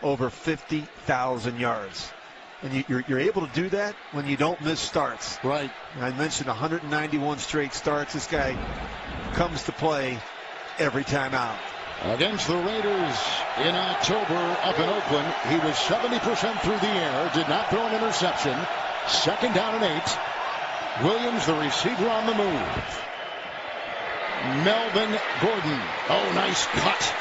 over 50,000 yards. And you're able to do that when you don't miss starts. Right. I mentioned 191 straight starts. This guy comes to play every time out. Against the Raiders in October up in Oakland, he was 70% through the air, did not throw an interception. 2nd down and 8. Williams, the receiver, on the move. Melvin Gordon. Oh, nice cut.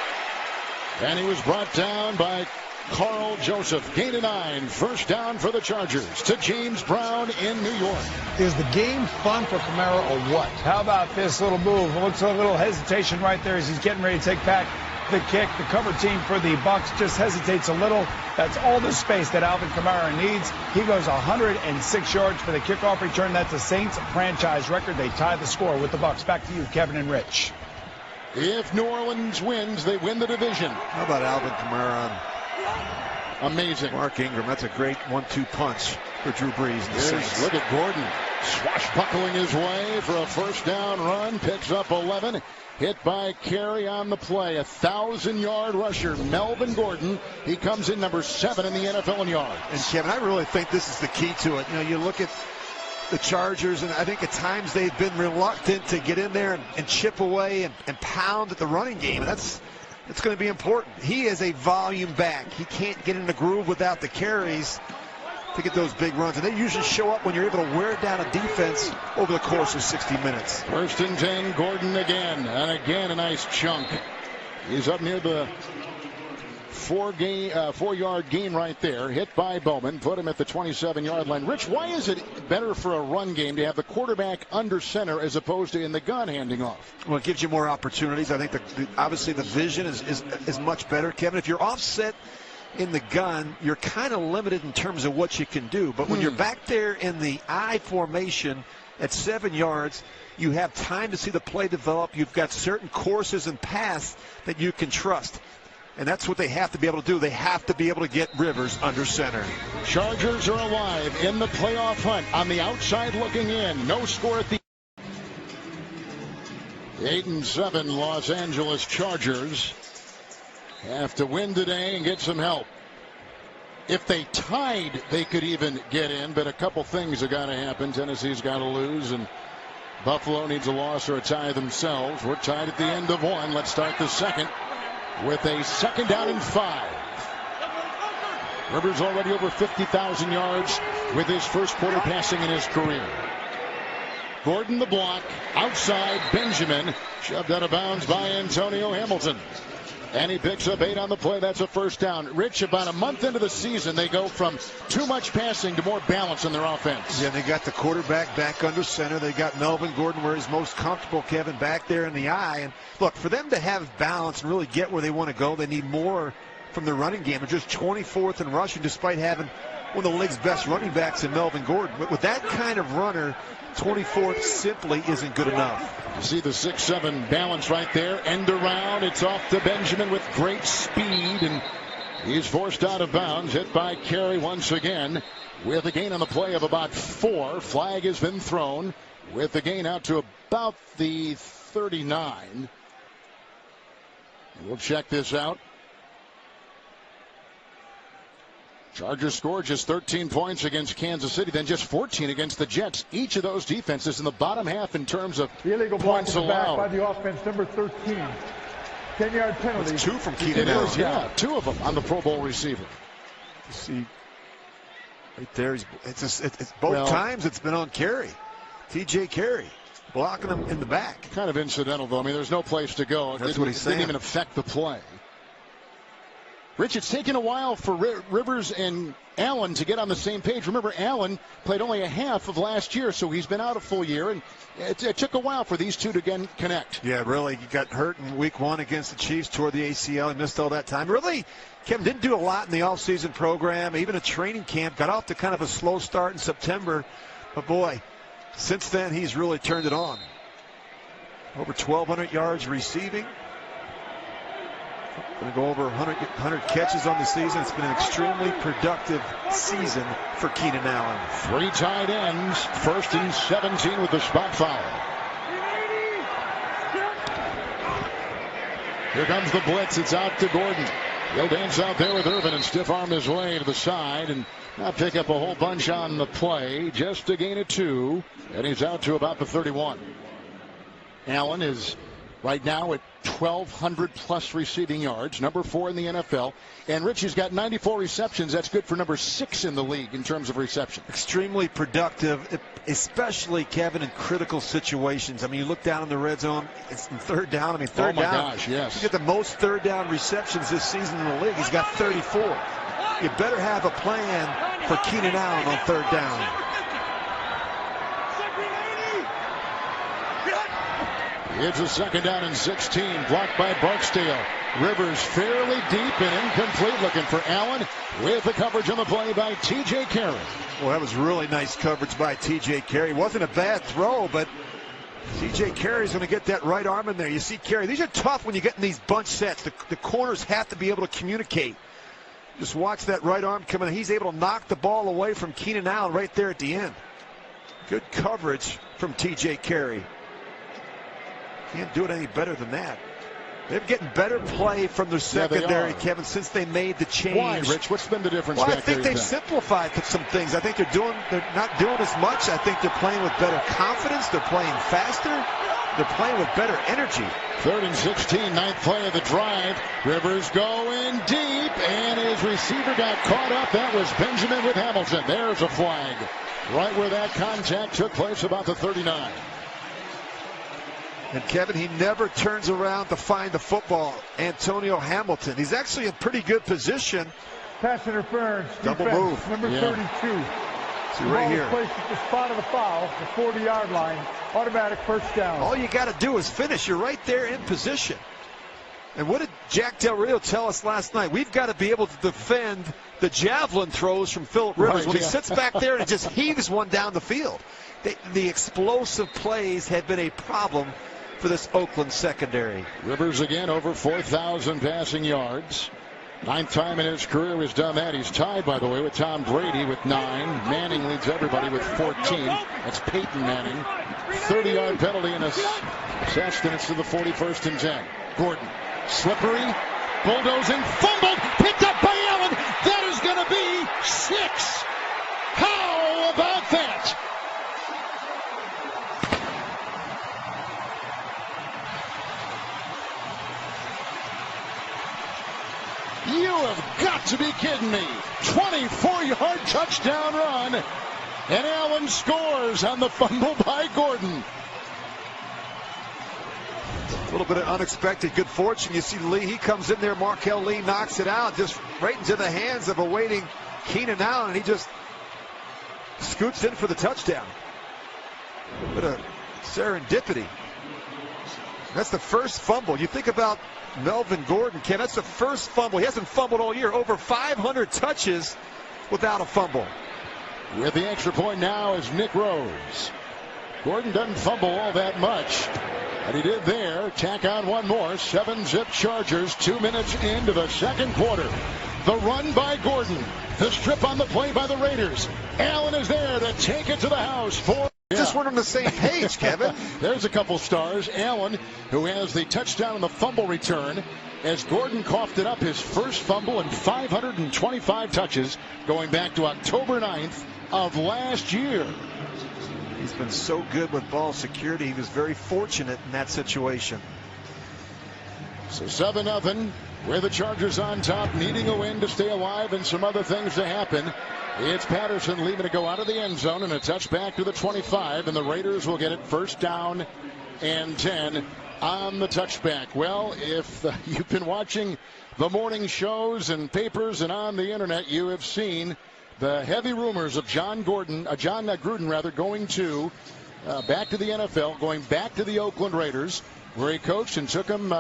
And he was brought down by Carl Joseph. Gain of 9. 1st down for the Chargers to James Brown in New York. Is the game fun for Kamara or what? How about this little move? Looks a little hesitation right there as he's getting ready to take back the kick. The cover team for the Bucs just hesitates a little. That's all the space that Alvin Kamara needs. He goes 106 yards for the kickoff return. That's a Saints franchise record. They tie the score with the Bucs. Back to you, Kevin and Rich. If New Orleans wins, they win the division. How about Alvin Kamara? Amazing. Mark Ingram, that's a great 1-2 punch for Drew Brees and the Saints. Look at Gordon swashbuckling his way for a 1st down run. Picks up 11. Hit by Carey on the play. 1,000-yard rusher, Melvin Gordon. He comes in number 7 in the NFL in yards. And Kevin, I really think this is the key to it. You know, you look at the Chargers, and I think at times they've been reluctant to get in there and chip away and pound at the running game. That's going to be important. He is a volume back. He can't get in the groove without the carries to get those big runs. And they usually show up when you're able to wear down a defense over the course of 60 minutes. 1st and 10, Gordon again. And again, a nice chunk. He's up near the 4-yard gain right there. Hit by Bowman. Put him at the 27-yard line. Rich, why is it better for a run game to have the quarterback under center as opposed to in the gun handing off? Well, it gives you more opportunities. I think obviously the vision is much better, Kevin. If you're offset in the gun, you're kind of limited in terms of what you can do. But when you're back there in the I formation at 7 yards, you have time to see the play develop. You've got certain courses and paths that you can trust. And that's what they have to be able to do. They have to be able to get Rivers under center. Chargers are alive in the playoff hunt. On the outside looking in. No score at the 8-7 Los Angeles Chargers have to win today and get some help. If they tied, they could even get in, but a couple things have got to happen. Tennessee's got to lose, and Buffalo needs a loss or a tie themselves. We're tied at the end of 1. Let's start the second with a 2nd down and 5. Rivers already over 50,000 yards with his first quarter passing in his career. Gordon the block. Outside, Benjamin. Shoved out of bounds by Antonio Hamilton. And he picks up 8 on the play. That's a 1st down. Rich, about a month into the season, they go from too much passing to more balance in their offense. Yeah, they got the quarterback back under center. They got Melvin Gordon where he's most comfortable, Kevin, back there in the eye. And look, for them to have balance and really get where they want to go, they need more from the running game. They're just 24th in rushing despite having one of the league's best running backs in Melvin Gordon. But with that kind of runner, 24th simply isn't good enough. You see the 6-7 balance right there. End around. It's off to Benjamin with great speed, and he's forced out of bounds. Hit by Carey once again with a gain on the play of about 4. Flag has been thrown with the gain out to about the 39. We'll check this out. Chargers scored just 13 points against Kansas City, then just 14 against the Jets. Each of those defenses in the bottom half in terms of the illegal points allowed. By the offense, number 13. 10-yard penalty. It's 2 from Keenan Allen. Yeah, 2 of them on the Pro Bowl receiver. You see right there, it's both times it's been on Carey. T.J. Carey blocking him in the back. Kind of incidental, though. I mean, there's no place to go. That's what he's saying. It didn't even affect the play. Rich, it's taken a while for Rivers and Allen to get on the same page. Remember, Allen played only a half of last year, so he's been out a full year, and it took a while for these two to again connect. Yeah, really. He got hurt in week 1 against the Chiefs, tore the ACL. He missed all that time. Really, Kevin didn't do a lot in the offseason program, even a training camp. Got off to kind of a slow start in September. But, boy, since then he's really turned it on. Over 1,200 yards receiving. Going to go over 100 catches on the season. It's been an extremely productive season for Keenan Allen. 3 tight ends. 1st and 17 with the spot foul. Here comes the blitz. It's out to Gordon. He'll dance out there with Irvin and stiff arm his way to the side and now pick up a whole bunch on the play just to gain a 2. And he's out to about the 31. Allen is right now at 1,200 plus receiving yards, number 4 in the NFL. And Richie's got 94 receptions. That's good for number 6 in the league in terms of reception. Extremely productive, especially, Kevin, in critical situations. I mean, you look down in the red zone, it's in third down. I mean, third down. Oh, my gosh, yes. You get the most third down receptions this season in the league. He's got 34. You better have a plan for Keenan Allen on third down. It's a 2nd down and 16, blocked by Barksdale. Rivers fairly deep and incomplete, looking for Allen with the coverage on the play by T.J. Carey. Well, that was really nice coverage by T.J. Carey. Wasn't a bad throw, but T.J. Carey's going to get that right arm in there. You see Carey. These are tough when you get in these bunch sets. The corners have to be able to communicate. Just watch that right arm come in. He's able to knock the ball away from Keenan Allen right there at the end. Good coverage from T.J. Carey. Can't do it any better than that. They're getting better play from their secondary, Kevin, since they made the change. Why, Rich? What's been the difference? Well, I think they've simplified some things. I think they're not doing as much. I think they're playing with better confidence. They're playing faster. They're playing with better energy. 3rd and 16, 9th play of the drive. Rivers going deep, and his receiver got caught up. That was Benjamin with Hamilton. There's a flag. Right where that contact took place, about the 39. And Kevin, he never turns around to find the football. Antonio Hamilton. He's actually in pretty good position. Pass interference. Double defense, move. Number 32. See right here. Placed at the spot of the foul, the 40-yard line. Automatic first down. All you got to do is finish. You're right there in position. And what did Jack Del Rio tell us last night? We've got to be able to defend the javelin throws from Phillip Rivers when he sits back there and just heaves one down the field. The explosive plays have been a problem for this Oakland secondary. Rivers again over 4,000 passing yards. 9th time in his career has done that. He's tied, by the way, with Tom Brady with 9. Manning leads everybody with 14. That's Peyton Manning. 30-yard penalty and assessed, and it's to the 41st and 10. Gordon, slippery, bulldozing, fumbled, picked up by Allen. That is going to be 6. How about that? You have got to be kidding me. 24-yard touchdown run. And Allen scores on the fumble by Gordon. A little bit of unexpected good fortune. You see Lee, he comes in there. Markel Lee knocks it out just right into the hands of awaiting Keenan Allen. And he just scoots in for the touchdown. A bit of serendipity. That's the first fumble. You think about Melvin Gordon, Ken, that's the first fumble. He hasn't fumbled all year. Over 500 touches without a fumble. With the extra point now is Nick Rose. Gordon doesn't fumble all that much. And he did there. Tack on one more. 7-zip Chargers. 2 minutes into the second quarter. The run by Gordon. The strip on the play by the Raiders. Allen is there to take it to the house for... Just weren't on the same page, Kevin. There's a couple stars. Allen, who has the touchdown on the fumble return, as Gordon coughed it up, his first fumble in 525 touches, going back to October 9th of last year. He's been so good with ball security. He was very fortunate in that situation. So 7-0, with the Chargers on top, needing a win to stay alive and some other things to happen. It's Patterson leaving to go out of the end zone, and a touchback to the 25, and the Raiders will get it 1st down and 10 on the touchback. Well, if you've been watching the morning shows and papers and on the internet, you have seen the heavy rumors of John Gruden going to back to the NFL, going back to the Oakland Raiders, where he coached and took them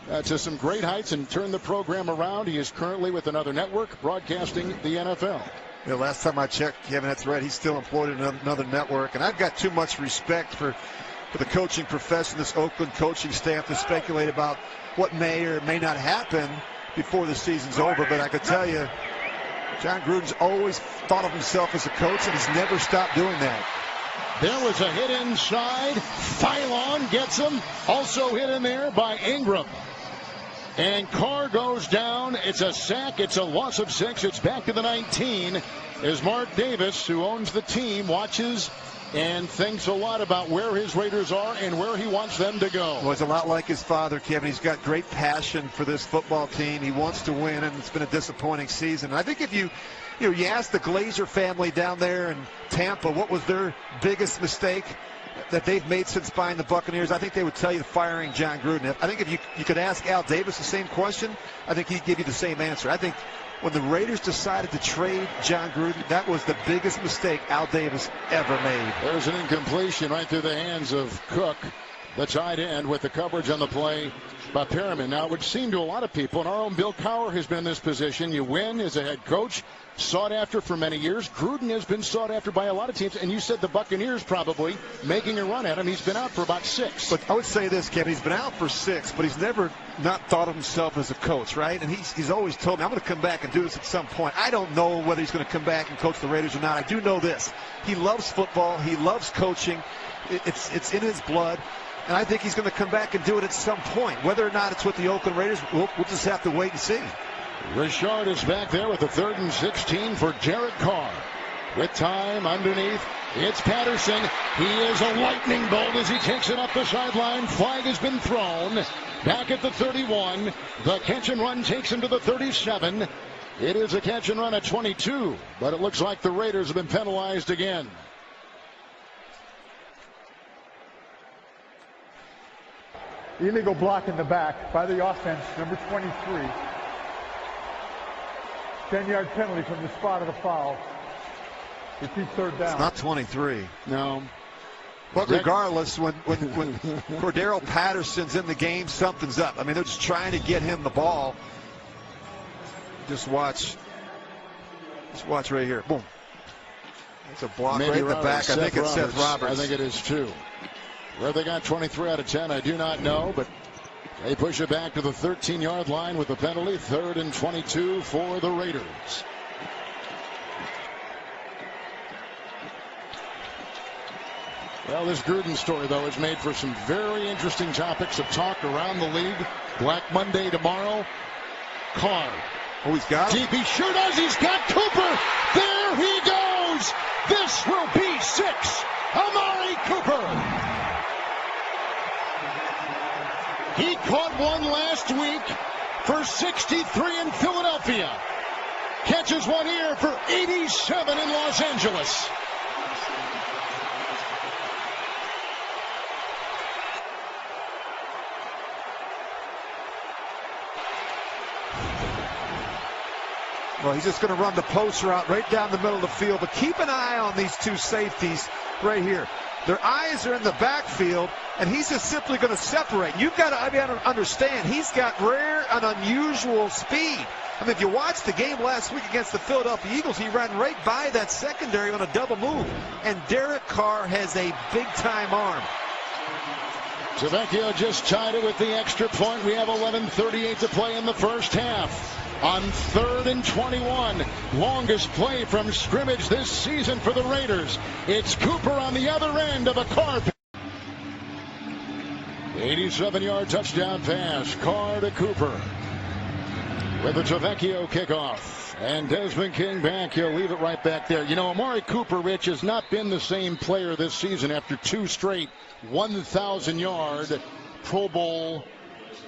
to some great heights and turned the program around. He is currently with another network broadcasting the NFL. Yeah, last time I checked, Kevin, that's right. He's still employed in another network. And I've got too much respect for the coaching profession, this Oakland coaching staff, to speculate about what may or may not happen before the season's over. But I could tell you, John Gruden's always thought of himself as a coach, and he's never stopped doing that. There was a hit inside. Phylon gets him. Also hit in there by Ingram. And Carr goes down. It's a sack. It's a loss of 6. It's back to the 19 as Mark Davis, who owns the team, watches and thinks a lot about where his Raiders are and where he wants them to go. Well, it's a lot like his father, Kevin. He's got great passion for this football team. He wants to win, and it's been a disappointing season. I think if you ask the Glazer family down there in Tampa what was their biggest mistake that they've made since buying the Buccaneers, I think they would tell you firing John Gruden. I think if you could ask Al Davis the same question, I think he'd give you the same answer. I think when the Raiders decided to trade John Gruden, that was the biggest mistake Al Davis ever made. There's an incompletion right through the hands of Cook, the tight end, with the coverage on the play by Perriman. Now, it would seem to a lot of people, and our own Bill Cowher has been in this position. You win as a head coach, sought after for many years. Gruden has been sought after by a lot of teams, and you said the Buccaneers probably making a run at him. He's been out for about 6. But I would say this, Kevin, he's been out for 6, but he's never not thought of himself as a coach, right? And he's always told me, I'm going to come back and do this at some point. I don't know whether he's going to come back and coach the Raiders or not. I do know this. He loves football. He loves coaching. It's in his blood. And I think he's going to come back and do it at some point. Whether or not it's with the Oakland Raiders, we'll just have to wait and see. Richard is back there with the 3rd and 16 for Jared Carr. With time underneath, it's Patterson. He is a lightning bolt as he takes it up the sideline. Flag has been thrown. Back at the 31. The catch and run takes him to the 37. It is a catch and run at 22, but it looks like the Raiders have been penalized again. Illegal block in the back by the offense, number 23. 10-yard penalty from the spot of the foul. Repeat 3rd down. It's not 23. No. But regardless, when Cordero Patterson's in the game, something's up. I mean, they're just trying to get him the ball. Just watch right here. Boom. It's a block right in the back. I think it's Seth Roberts. I think it is too. Where they got 23 out of 10, I do not know, but they push it back to the 13-yard line with the penalty. 3rd and 22 for the Raiders. Well, this Gruden story, though, has made for some very interesting topics of talk around the league. Black Monday tomorrow. Carr. Oh, he's got him. He sure does. He's got Cooper. There he goes. This will be 6. Amari Cooper. He caught one last week for 63 in Philadelphia. Catches one here for 87 in Los Angeles. Well, he's just going to run the post route right down the middle of the field. But keep an eye on these two safeties right here. Their eyes are in the backfield, and he's just simply going to separate. You've got to understand, he's got rare and unusual speed. I mean, if you watched the game last week against the Philadelphia Eagles, he ran right by that secondary on a double move. And Derek Carr has a big-time arm. Tavecchio just tied it with the extra point. We have 11:38 to play in the first half. On 3rd and 21, longest play from scrimmage this season for the Raiders. It's Cooper on the other end of a Carr. 87-yard touchdown pass. Carr to Cooper. With the Tavecchio kickoff. And Desmond King back. He'll leave it right back there. You know, Amari Cooper, Rich, has not been the same player this season after 2 straight 1,000-yard Pro Bowl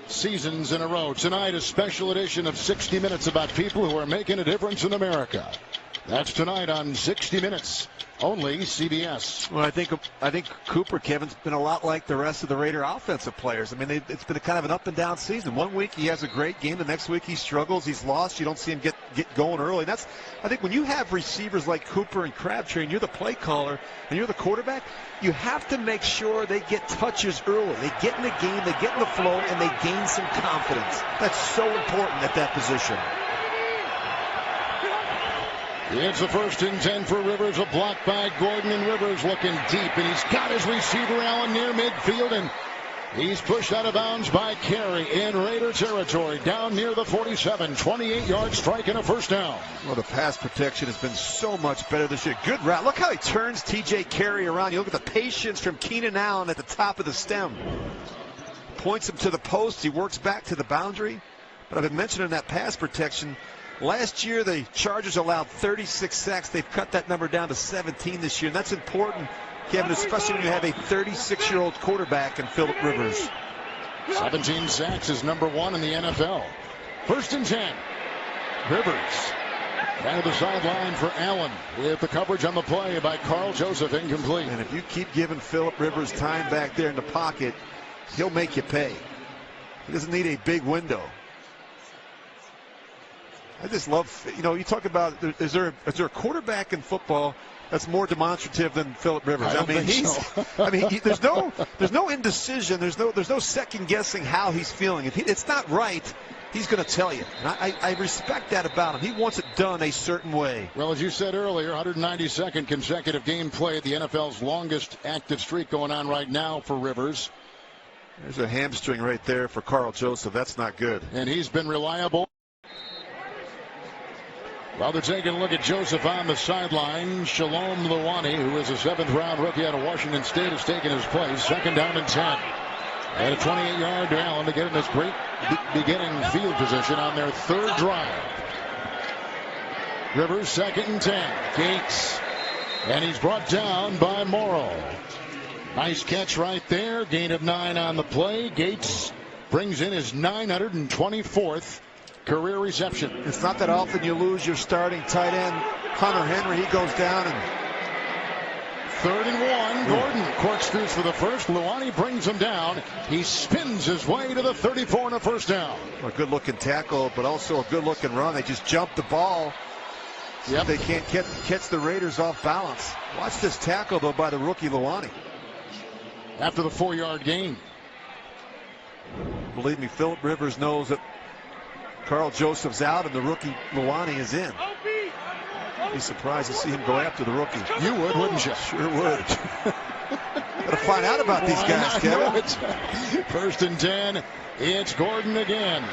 seasons in a row. Tonight, a special edition of 60 Minutes about people who are making a difference in America. That's tonight on 60 Minutes, only CBS. Well, I think Cooper, Kevin's been a lot like the rest of the Raider offensive players. I mean, it's been a kind of an up and down season. One week he has a great game, the next week he struggles, he's lost. You don't see him get going early. And I think when you have receivers like Cooper and Crabtree, and you're the play caller and you're the quarterback, you have to make sure they get touches early. They get in the game, they get in the flow, and they gain some confidence. That's so important at that position. It's a 1st and 10 for Rivers. A block by Gordon, and Rivers looking deep, and he's got his receiver Allen near midfield, and he's pushed out of bounds by Carey in Raider territory down near the 47. 28-yard strike and a 1st down. Well, the pass protection has been so much better this year. Good route. Look how he turns T.J. Carey around. You look at the patience from Keenan Allen at the top of the stem. Points him to the post. He works back to the boundary. But I've been mentioning that pass protection. Last year, the Chargers allowed 36 sacks. They've cut that number down to 17 this year, and that's important, Kevin, especially when you have a 36-year-old quarterback in Philip Rivers. 17 sacks is #1 in the NFL. 1st and 10. Rivers down to the sideline for Allen with the coverage on the play by Carl Joseph, incomplete. And if you keep giving Philip Rivers time back there in the pocket, he'll make you pay. He doesn't need a big window. I just love, you talk about, is there a quarterback in football that's more demonstrative than Philip Rivers? I mean, there's no indecision. There's no second guessing how he's feeling. If it's not right, he's going to tell you. And I respect that about him. He wants it done a certain way. Well, as you said earlier, 192nd consecutive game played, the NFL's longest active streak going on right now for Rivers. There's a hamstring right there for Carl Joseph. That's not good. And he's been reliable. Well, they're taking a look at Joseph on the sideline. Shalom Luani, who is a 7th-round rookie out of Washington State, has taken his place. 2nd down and 10. And a 28-yard to Allen to get in this great beginning field position on their 3rd drive. Rivers 2nd and 10. Gates. And he's brought down by Morrow. Nice catch right there. Gain of 9 on the play. Gates brings in his 924th career reception. It's not that often you lose your starting tight end, Hunter Henry. He goes down, and 3rd and 1. Gordon corkscrews for the first. Luani brings him down. He spins his way to the 34 and a 1st down. A good-looking tackle, but also a good-looking run. They just jumped the ball. Yep. They can't catch the Raiders off balance. Watch this tackle, though, by the rookie Luani. After the 4-yard gain. Believe me, Philip Rivers knows that Carl Joseph's out and the rookie Luani is in. I'd be surprised to see him go after the rookie. You would, wouldn't you? Sure would. Gotta find out about these guys, Kevin. 1st and 10. It's Gordon again.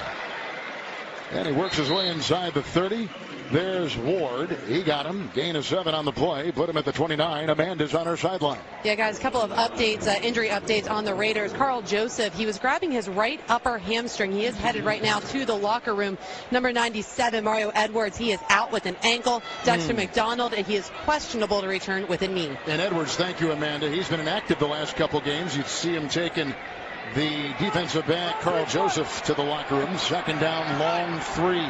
And he works his way inside the 30. There's Ward. He got him. Gain of 7 on the play. Put him at the 29. Amanda's on her sideline. Yeah, guys, a couple of updates, injury updates on the Raiders. Carl Joseph, he was grabbing his right upper hamstring. He is headed right now to the locker room. Number 97, Mario Edwards, he is out with an ankle. Dexter McDonald, and he is questionable to return with a knee. And Edwards, thank you, Amanda. He's been inactive the last couple games. You'd see him taking the defensive back, Carl Joseph, to the locker room. 2nd down, long 3.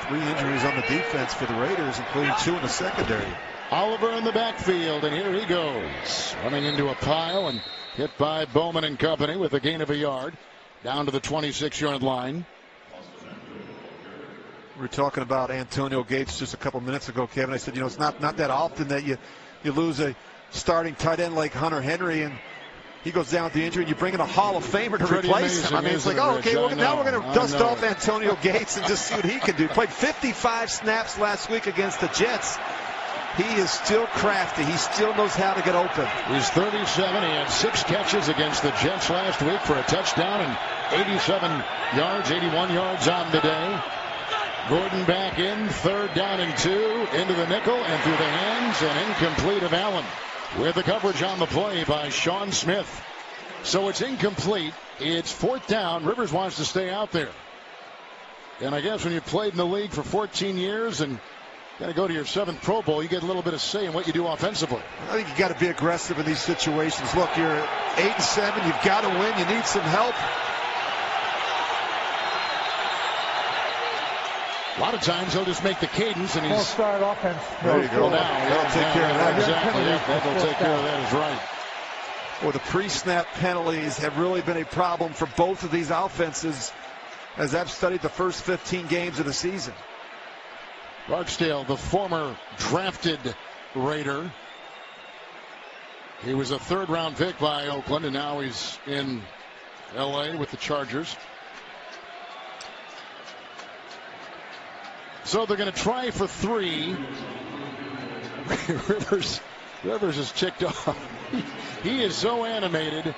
3 injuries on the defense for the Raiders, including 2 in the secondary. Oliver in the backfield, and here he goes. Running into a pile and hit by Bowman and company with a gain of a yard. Down to the 26-yard line. We were talking about Antonio Gates just a couple minutes ago, Kevin. I said, it's not that often that you lose a starting tight end like Hunter Henry, and he goes down with the injury, and you bring in a Hall of Famer to replace him. I mean, it's like, okay, now we're going to dust off Antonio Gates and just see what he can do. Played 55 snaps last week against the Jets. He is still crafty. He still knows how to get open. He's 37. He had 6 catches against the Jets last week for a touchdown and 87 yards, 81 yards on the day. Gordon back in, 3rd down and 2, into the nickel and through the hands and incomplete of Allen. With the coverage on the play by Sean Smith. So it's incomplete. It's 4th down. Rivers wants to stay out there. And I guess when you played in the league for 14 years and got to go to your 7th Pro Bowl, you get a little bit of say in what you do offensively. I think you got to be aggressive in these situations. Look, you're 8-7. You've got to win. You need some help. A lot of times he'll just make the cadence and he's start offense. There you go. That'll take care of that. Exactly. That'll take care of that is right. Well, the pre-snap penalties have really been a problem for both of these offenses as I've studied the first 15 games of the season. Barksdale, the former drafted Raider. He was a 3rd-round pick by Oakland, and now he's in L.A. with the Chargers. So they're going to try for 3. Rivers is ticked off. He is so animated.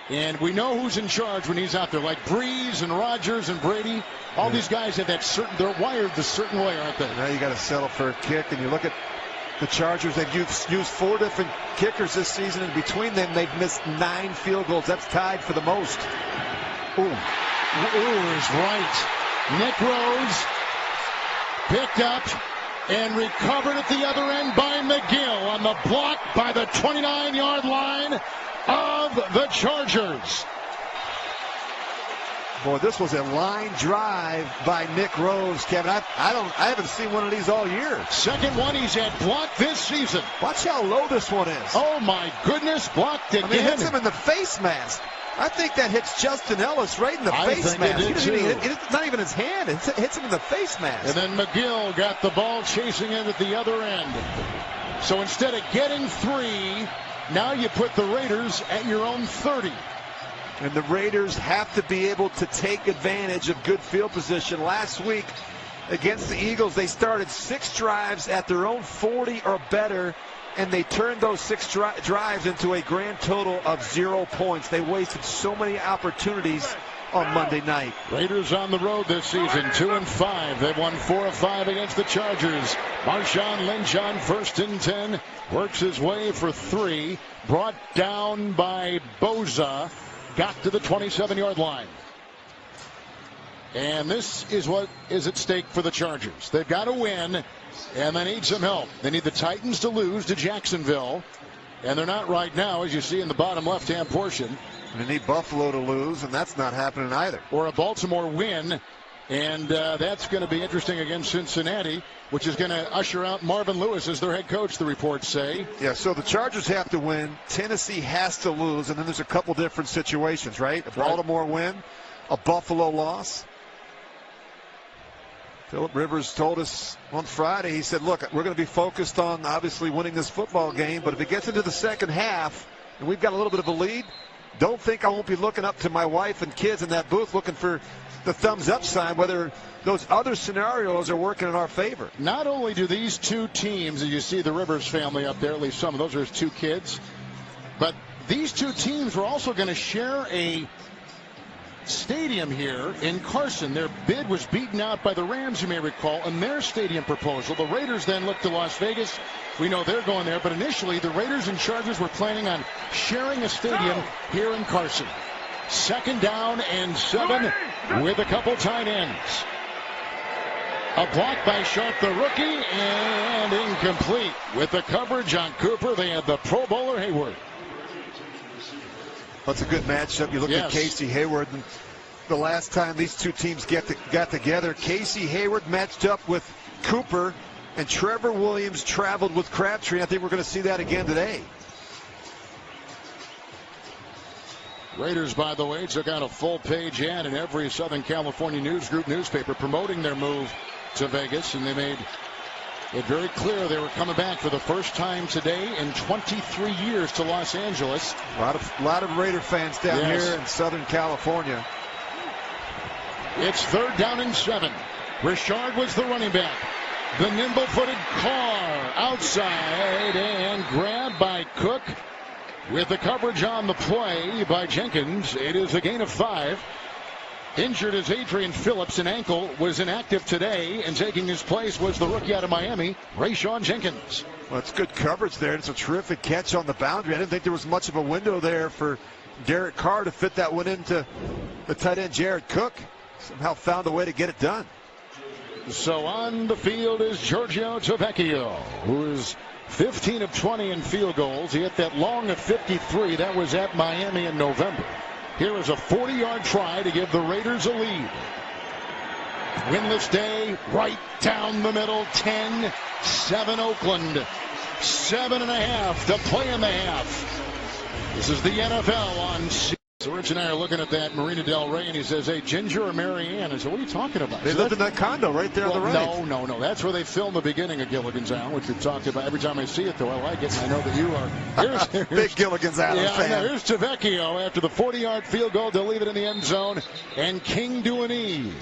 And we know who's in charge when he's out there. Like Breeze and Rodgers and Brady. All these guys have that certain, they're wired the certain way, aren't they? Now you got to settle for a kick. And you look at the Chargers, they've used 4 different kickers this season. And between them, they've missed 9 field goals. That's tied for the most. Ooh. is right. Nick Rhodes picked up and recovered at the other end by McGill on the block by the 29-yard line of the Chargers. Boy, this was a line drive by Nick Rhodes, Kevin. I haven't seen one of these all year. Second one he's had blocked this season. Watch how low this one is. Oh my goodness, blocked again. I mean, it hits him in the face mask. I think that hits Justin Ellis right in the face mask. It's not even his hand. It hits him in the face mask. And then McGill got the ball chasing it at the other end. So instead of getting 3, now you put the Raiders at your own 30. And the Raiders have to be able to take advantage of good field position. Last week against the Eagles, they started 6 drives at their own 40 or better, and they turned those 6 drives into a grand total of 0 points. They wasted so many opportunities on Monday night. Raiders on the road this season, 2-5. They've won 4 of 5 against the Chargers. Marshawn Lynch on 1st and 10. Works his way for 3. Brought down by Boza. Got to the 27-yard line. And this is what is at stake for the Chargers. They've got to win, and they need some help. They need the Titans to lose to Jacksonville, and they're not right now, as you see in the bottom left-hand portion. They need Buffalo to lose, and that's not happening either. Or a Baltimore win, and that's going to be interesting against Cincinnati, which is going to usher out Marvin Lewis as their head coach, the reports say. Yeah, so the Chargers have to win. Tennessee has to lose, and then there's a couple different situations, right? A Baltimore win, a Buffalo loss. Philip Rivers told us on Friday, he said, look, we're going to be focused on obviously winning this football game, but if it gets into the second half and we've got a little bit of a lead, don't think I won't be looking up to my wife and kids in that booth looking for the thumbs up sign, whether those other scenarios are working in our favor. Not only do these two teams, as you see the Rivers family up there, at least some of those are his 2 kids, but these 2 teams were also going to share a stadium here in Carson. Their bid was beaten out by the Rams, you may recall, in their stadium proposal. The Raiders then looked to Las Vegas. We know they're going there, but initially the Raiders and Chargers were planning on sharing a stadium here in Carson. 2nd down and 7 with a couple tight ends. A block by Sharp, the rookie, and incomplete. With the coverage on Cooper, they had the Pro Bowler Hayward. That's a good matchup. You look at Casey Hayward, and the last time these 2 teams got together, Casey Hayward matched up with Cooper, and Trevor Williams traveled with Crabtree. I think we're going to see that again today. Raiders, by the way, took out a full-page ad in every Southern California News Group newspaper promoting their move to Vegas, and they made it very clear they were coming back for the first time today in 23 years to Los Angeles. A lot of Raider fans down here in Southern California. It's 3rd down and 7. Richard was the running back. The nimble-footed Carr outside and grabbed by Cook. With the coverage on the play by Jenkins, it is a gain of 5. Injured is Adrian Phillips. An ankle, was inactive today, and taking his place was the rookie out of Miami, Rayshawn Jenkins. Well, it's good coverage there. It's a terrific catch on the boundary. I didn't think there was much of a window there for Derek Carr to fit that one into the tight end Jared Cook. Somehow found a way to get it done. So on the field is Giorgio Tavecchio, who is 15 of 20 in field goals. He hit that long at 53. That was at Miami in November. Here is a 40-yard try to give the Raiders a lead. Winless day, right down the middle, 10-7 Oakland. 7.5 to play in the half. This is the NFL on C. So Rich and I are looking at that Marina Del Rey, and he says, hey, Ginger or Mary Ann? I said, what are you talking about? They lived in that condo right there on the right. No. That's where they filmed the beginning of Gilligan's Island, which we've talked about. Every time I see it, though, I like it, and I know that you are. Here's big Gilligan's Island fan. Here's Tavecchio after the 40-yard field goal to leave it in the end zone, and King Duany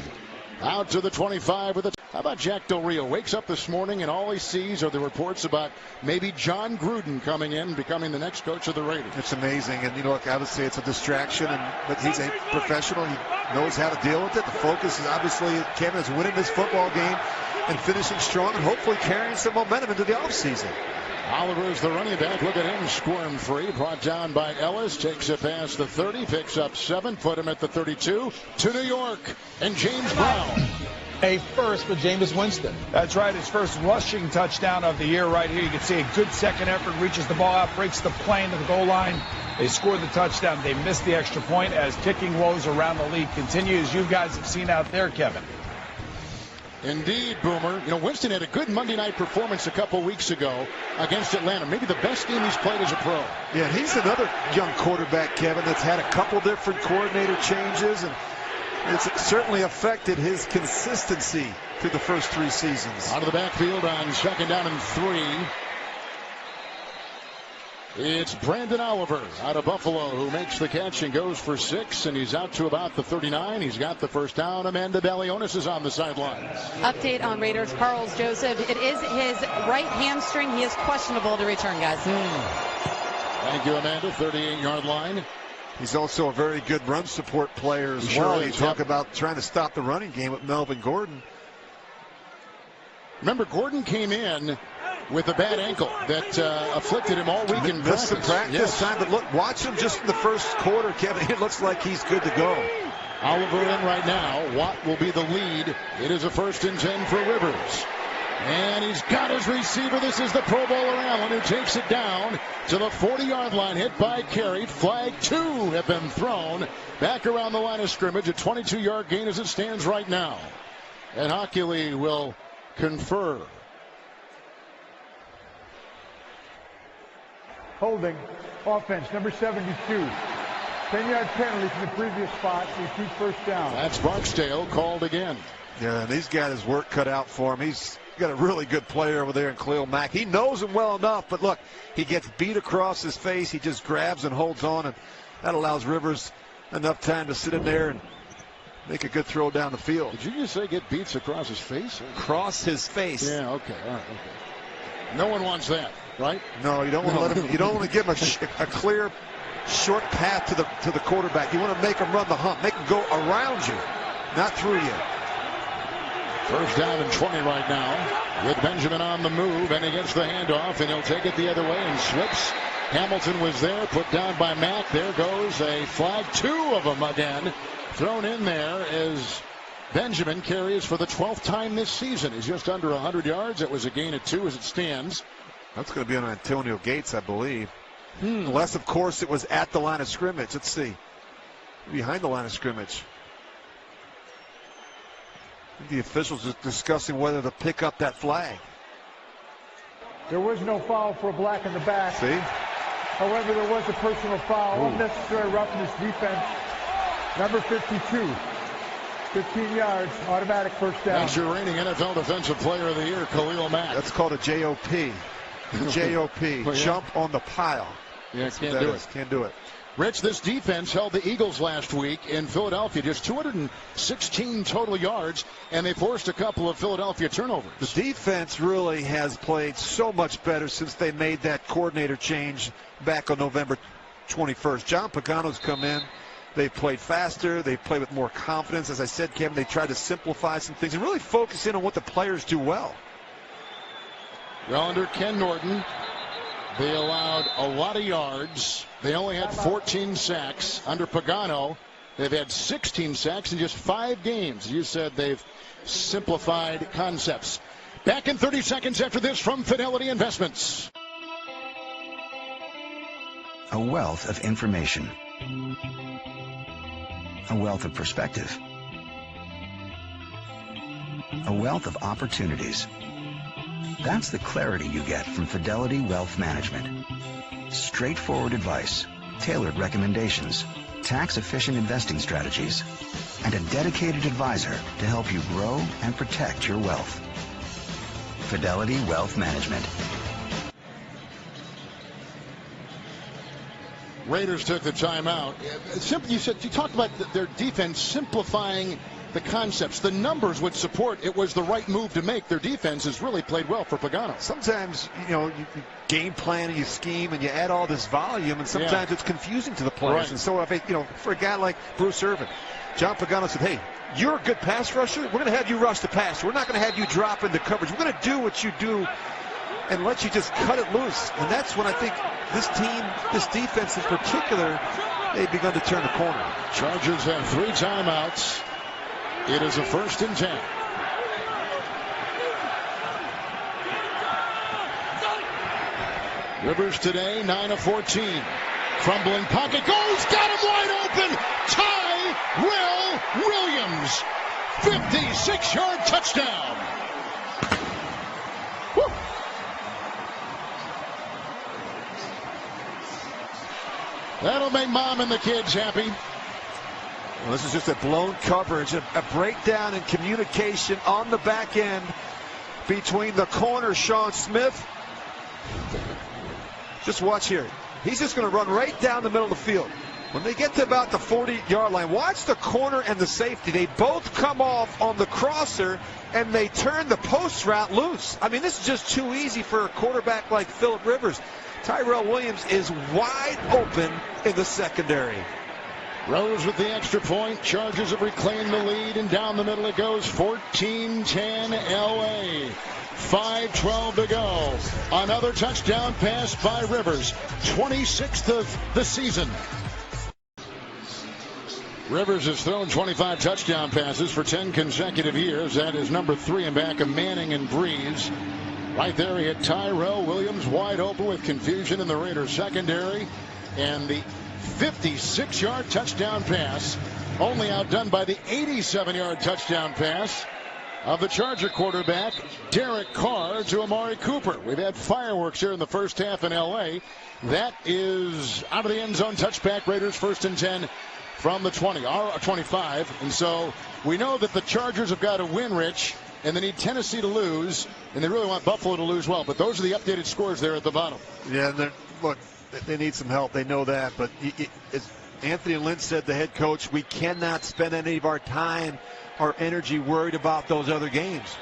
out to the 25 with a. How about Jack Del Rio? Wakes up this morning and all he sees are the reports about maybe John Gruden coming in, becoming the next coach of the Raiders. It's amazing, and obviously it's a distraction, but he's a professional. He knows how to deal with it. The focus is obviously Kevin is winning this football game and finishing strong, and hopefully carrying some momentum into the offseason. Oliver's the running back. Look at him squirm free. Brought down by Ellis. Takes it past the 30. Picks up 7. Put him at the 32. To New York. And James Brown. A first for Jameis Winston. That's right, his first rushing touchdown of the year right here. You can see a good second effort, reaches the ball out, breaks the plane to the goal line. They scored the touchdown. They missed the extra point as kicking woes around the league continue, as you guys have seen out there, Kevin. Indeed, Boomer. You know, Winston had a good Monday night performance a couple weeks ago against Atlanta. Maybe the best game he's played as a pro. Yeah, he's another young quarterback, Kevin, that's had a couple different coordinator changes, and it's certainly affected his consistency through the first 3 seasons. Out of the backfield on 2nd down and 3. It's Brandon Oliver out of Buffalo who makes the catch and goes for 6, and he's out to about the 39. He's got the first down. Amanda Balionis is on the sidelines. Update on Raiders. Carl Joseph. It is his right hamstring. He is questionable to return, guys. Thank you, Amanda. 38-yard line. He's also a very good run support player as well. You talk about trying to stop the running game with Melvin Gordon. Remember, Gordon came in with a bad ankle that afflicted him all week in practice. Missed some practice time, but look, watch him just in the first quarter, Kevin. It looks like he's good to go. Oliver in right now. Watt will be the lead. It is a 1st and 10 for Rivers. And he's got his receiver. This is the Pro Bowler Allen who takes it down to the 40-yard line. Hit by Carey. Flag 2 have been thrown. Back around the line of scrimmage. A 22-yard gain as it stands right now. And Hockley will confer. Holding. Offense, number 72. 10-yard penalty from the previous spot. Repeat first down. That's Barksdale called again. Yeah, and he's got his work cut out for him. He's got a really good player over there in Khalil Mack. He knows him well enough, but look, he gets beat across his face. He just grabs and holds on, and that allows Rivers enough time to sit in there and make a good throw down the field. Did you just say get beats across his face? Across his face. Yeah, okay. All right, okay. No one wants that, right? No, you don't want to let him. You don't want to give him a clear, short path to the quarterback. You want to make him run the hump, make him go around you, not through you. First down and 20 right now with Benjamin on the move, and he gets the handoff, and he'll take it the other way and slips. Hamilton was there, put down by Mack. There goes a flag. 2 of them again thrown in there as Benjamin carries for the 12th time this season. He's just under 100 yards. It was a gain of 2 as it stands. That's going to be on Antonio Gates, I believe. Unless, of course, it was at the line of scrimmage. Let's see. Behind the line of scrimmage. The officials are discussing whether to pick up that flag. There was no foul for a black in the back. See? However, there was a personal foul. Unnecessary roughness defense. Number 52. 15 yards. Automatic first down. That's your reigning NFL Defensive Player of the Year, Khalil Mack. That's called a JOP. JOP. Well, yeah. Jump on the pile. Yeah, can't do it. Can't do it. Rich, this defense held the Eagles last week in Philadelphia. Just 216 total yards, and they forced a couple of Philadelphia turnovers. The defense really has played so much better since they made that coordinator change back on November 21st. John Pagano's come in. They've played faster. They've played with more confidence. As I said, Kevin, they tried to simplify some things and really focus in on what the players do well. Well, under Ken Norton, they allowed a lot of yards. They only had 14 sacks. Under Pagano, they've had 16 sacks in just 5 games. You said they've simplified concepts. Back in 30 seconds after this from Fidelity Investments. A wealth of information. A wealth of perspective. A wealth of opportunities. That's the clarity you get from Fidelity Wealth Management. Straightforward advice, tailored recommendations, tax-efficient investing strategies, and a dedicated advisor to help you grow and protect your wealth. Fidelity Wealth Management. Raiders took the timeout. You talked about their defense simplifying the concepts. The numbers would support it was the right move to make. Their defense has really played well for Pagano. Sometimes, you game plan and you scheme and you add all this volume, and sometimes it's confusing to the players. Right. And so, for a guy like Bruce Irvin, John Pagano said, hey, you're a good pass rusher. We're going to have you rush the pass. We're not going to have you drop into coverage. We're going to do what you do and let you just cut it loose. And that's when I think this team, this defense in particular, they've begun to turn the corner. Chargers have 3 timeouts. It is a 1st and 10. Rivers today, 9 of 14. Crumbling pocket goes, got him wide open. Tyrell Williams, 56-yard touchdown. Woo. That'll make mom and the kids happy. Well, this is just a blown coverage, a breakdown in communication on the back end between the corner, Sean Smith. Just watch here. He's just going to run right down the middle of the field. When they get to about the 40-yard line, watch the corner and the safety. They both come off on the crosser, and they turn the post route loose. I mean, this is just too easy for a quarterback like Phillip Rivers. Tyrell Williams is wide open in the secondary. Rose with the extra point. Chargers have reclaimed the lead, and down the middle it goes. 14-10 LA. 5:12 to go. Another touchdown pass by Rivers. 26th of the season. Rivers has thrown 25 touchdown passes for 10 consecutive years. That is number 3 in back of Manning and Breeze. Right there he hit Tyrell Williams wide open with confusion in the Raiders secondary. And the 56-yard touchdown pass, only outdone by the 87-yard touchdown pass of the Charger quarterback, Derek Carr, to Amari Cooper. We've had fireworks here in the first half in L.A. That is out of the end zone touchback. Raiders 1st and 10 from the 25. And so we know that the Chargers have got to win, Rich, and they need Tennessee to lose, and they really want Buffalo to lose well. But those are the updated scores there at the bottom. Yeah, look, they need some help. They know that. But as Anthony Lynn said, the head coach, we cannot spend any of our time, our energy worried about those other games.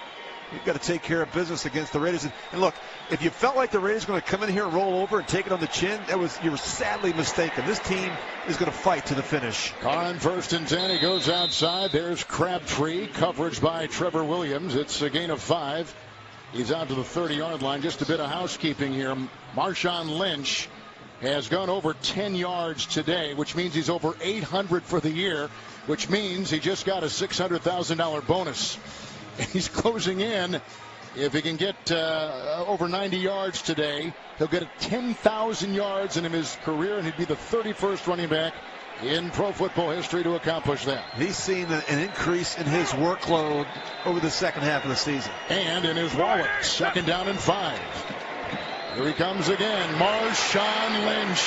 We've got to take care of business against the Raiders. And look, if you felt like the Raiders were going to come in here and roll over and take it on the chin, you were sadly mistaken. This team is going to fight to the finish. Carr on 1st and 10. He goes outside. There's Crabtree. Coverage by Trevor Williams. It's a gain of 5. He's out to the 30-yard line. Just a bit of housekeeping here. Marshawn Lynch has gone over 10 yards today, which means he's over 800 for the year, which means he just got a $600,000 bonus. And he's closing in. If he can get over 90 yards today, he'll get 10,000 yards in his career, and he'd be the 31st running back in pro football history to accomplish that. He's seen an increase in his workload over the second half of the season. And in his wallet, 2nd down and 5. Here he comes again, Marshawn Lynch.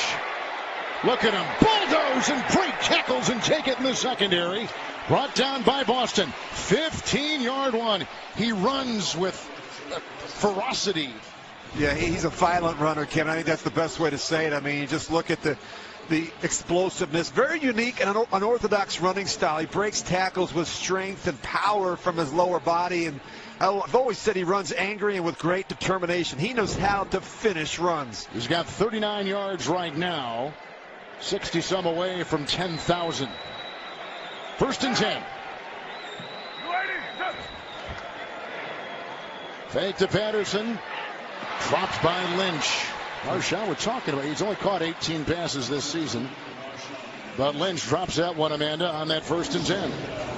Look at him, bulldoze and break tackles and take it in the secondary. Brought down by Boston, 15-yard one. He runs with ferocity. Yeah, he's a violent runner, Kevin. I think that's the best way to say it. I mean, you just look at the explosiveness. Very unique and unorthodox running style. He breaks tackles with strength and power from his lower body. And I've always said he runs angry and with great determination. He knows how to finish runs. He's got 39 yards right now, 60-some away from 10,000. 1st and 10. Fake to Patterson. Dropped by Lynch. Marshawn, we're talking about, he's only caught 18 passes this season. But Lynch drops that one, Amanda, on that 1st and 10.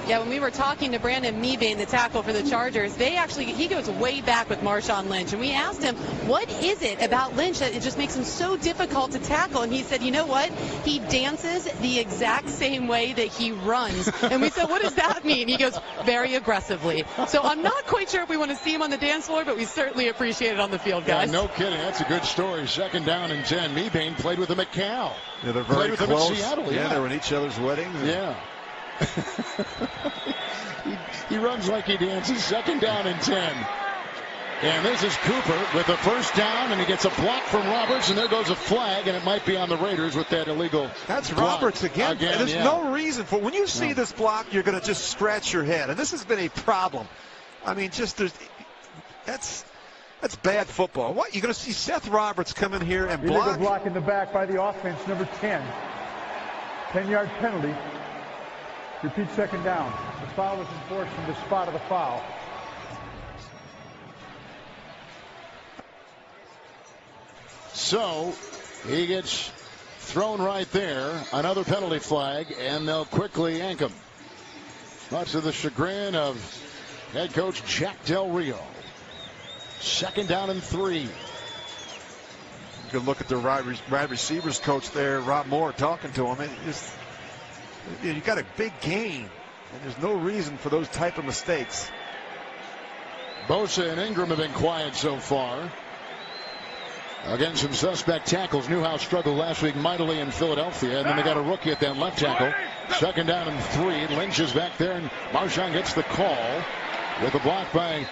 Yeah, when we were talking to Brandon Mebane, the tackle for the Chargers, he goes way back with Marshawn Lynch. And we asked him, what is it about Lynch that it just makes him so difficult to tackle? And he said, you know what? He dances the exact same way that he runs. And we said, what does that mean? He goes, very aggressively. So I'm not quite sure if we want to see him on the dance floor, but we certainly appreciate it on the field, guys. Yeah, no kidding. That's a good story. 2nd down and 10. Mebane played with him at Cal. Yeah, they're very close. Played with him at Seattle. Yeah, they were in each other's weddings. Yeah. he runs like he dances. 2nd down and 10. And this is Cooper with the 1st down, and he gets a block from Roberts, and there goes a flag, and it might be on the Raiders with that illegal That's block. Roberts again. There's no reason for, when you see this block, you're going to just scratch your head. And this has been a problem. I mean, that's bad football. What, you're going to see Seth Roberts come in here and block? Illegal block in the back by the offense, number 10. 10-yard penalty. Repeat 2nd down. The foul was enforced from the spot of the foul. so he gets thrown right there. Another penalty flag, and they'll quickly yank him. Much to the chagrin of head coach Jack Del Rio. 2nd down and 3. Good look at the wide receivers coach there, Rob Moore, talking to him. You got a big gain, and there's no reason for those type of mistakes. Bosa and Ingram have been quiet so far. Again, some suspect tackles. Newhouse struggled last week mightily in Philadelphia, and then they got a rookie at that left tackle. 2nd down and 3. Lynch is back there, and Marshawn gets the call with a block by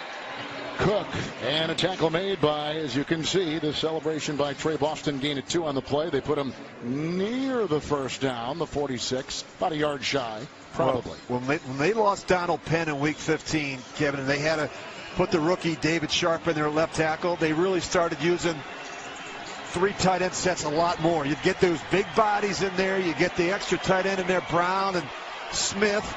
Cook, and a tackle made by, as you can see, the celebration by Trey Boston, gain of 2 on the play. They put him near the 1st down, the 46, about a yard shy, probably. Well, when they lost Donald Penn in week 15, Kevin, and they had to put the rookie David Sharp in their left tackle, they really started using 3 tight end sets a lot more. You'd get those big bodies in there, you get the extra tight end in there, Brown and Smith,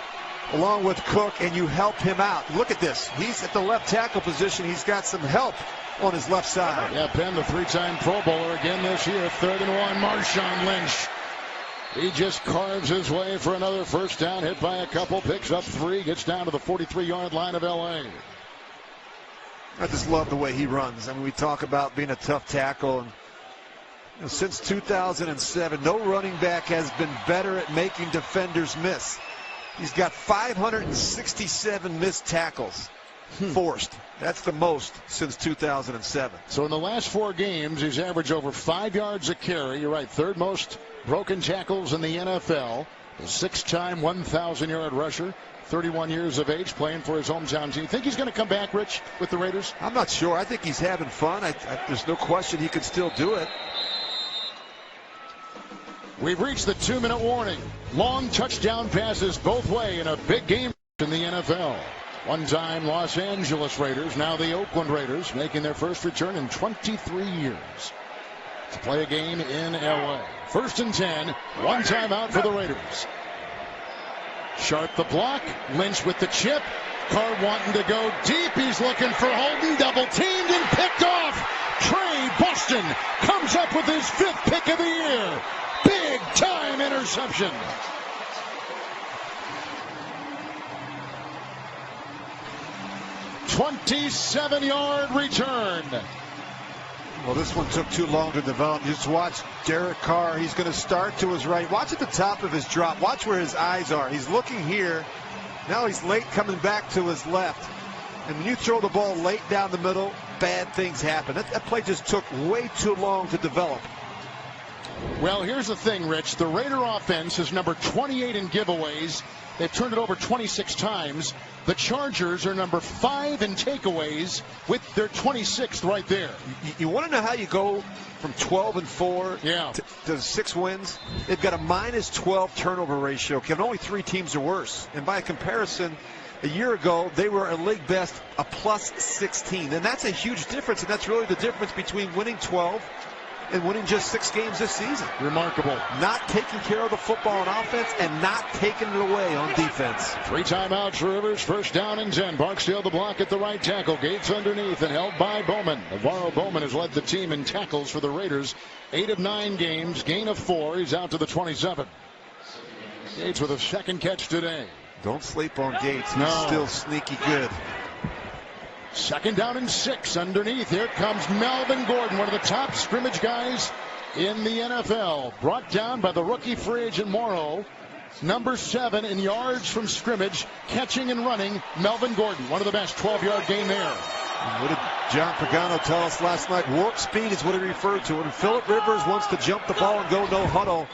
along with Cook, and you help him out. Look at this. He's at the left tackle position. He's got some help on his left side. Yeah, Penn, the 3-time Pro Bowler again this year. 3rd and 1. Marshawn Lynch. He just carves his way for another 1st down. Hit by a couple. Picks up 3. Gets down to the 43-yard line of L.A. I just love the way he runs. I mean, we talk about being a tough tackle. And since 2007, no running back has been better at making defenders miss. He's got 567 missed tackles forced. That's the most since 2007. So in the last 4 games, he's averaged over 5 yards a carry. You're right, 3rd most broken tackles in the NFL. A 6-time 1,000-yard rusher. 31 years of age, playing for his hometown team. Think he's going to come back, Rich, with the Raiders? I'm not sure. I think he's having fun. There's no question he could still do it. We've reached the 2-minute warning. Long touchdown passes both way in a big game in the NFL. One-time Los Angeles Raiders, now the Oakland Raiders, making their first return in 23 years to play a game in L.A. 1st and 10, 1 timeout for the Raiders. Sharp the block, Lynch with the chip. Carr wanting to go deep. He's looking for Holden, double teamed and picked off. Trey Boston comes up with his 5th pick of the year. Big time interception. $27-yard return. Well, this one took too long to develop. Just watch Derek Carr. He's going to start to his right. Watch at the top of his drop. Watch where his eyes are. He's looking here. Now he's late coming back to his left. And when you throw the ball late down the middle, bad things happen. That play just took way too long to develop. Well, here's the thing, Rich. The Raider offense is number 28 in giveaways. They've turned it over 26 times. The Chargers are number 5 in takeaways with their 26th right there. You want to know how you go from 12-4 to 6 wins? They've got a -12 turnover ratio. Kevin, only 3 teams are worse. And by comparison, a year ago, they were a league best, a +16. And that's a huge difference. And that's really the difference between winning 12 and winning just 6 games this season. Remarkable. Not taking care of the football on offense and not taking it away on defense. 3 timeouts for Rivers. 1st down and 10. Barksdale the block at the right tackle. Gates underneath and held by Bowman. Navarro Bowman has led the team in tackles for the Raiders. 8 of 9 games. Gain of 4. He's out to the 27. Gates with a 2nd catch today. Don't sleep on Gates. He's still sneaky good. 2nd down and 6 underneath. Here comes Melvin Gordon, one of the top scrimmage guys in the NFL. Brought down by the rookie free agent Morrow. Number 7 in yards from scrimmage, catching and running. Melvin Gordon, one of the best. 12-yard gain there. And what did John Pagano tell us last night? Warp speed is what he referred to. When Phillip Rivers wants to jump the ball and go no huddle,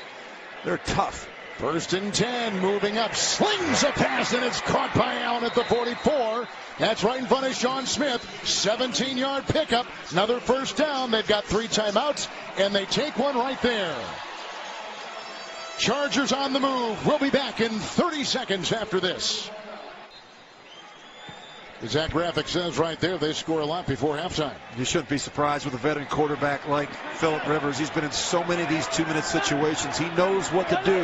they're tough. 1st and 10, moving up, slings a pass, and it's caught by Allen at the 44. That's right in front of Sean Smith. 17-yard pickup, another 1st down. They've got 3 timeouts, and they take one right there. Chargers on the move. We'll be back in 30 seconds after this. As that graphic says right there, they score a lot before halftime. You shouldn't be surprised with a veteran quarterback like Phillip Rivers. He's been in so many of these 2-minute situations. He knows what to do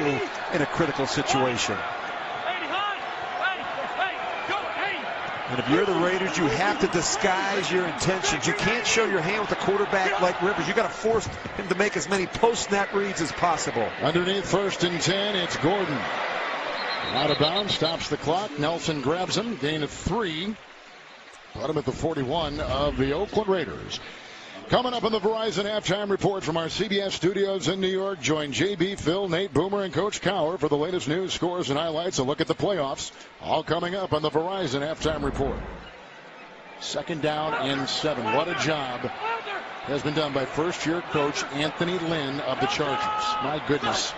in a critical situation. And if you're the Raiders, you have to disguise your intentions. You can't show your hand with a quarterback like Rivers. You got to force him to make as many post-snap reads as possible. Underneath 1st and 10, it's Gordon. Out of bounds, stops the clock. Nelson grabs him, gain of 3. Put him at the 41 of the Oakland Raiders. Coming up on the Verizon Halftime Report from our CBS studios in New York, join JB, Phil, Nate, Boomer, and Coach Cower for the latest news, scores, and highlights. A look at the playoffs. All coming up on the Verizon Halftime Report. 2nd down and 7. What a job has been done by first-year coach Anthony Lynn of the Chargers. My goodness.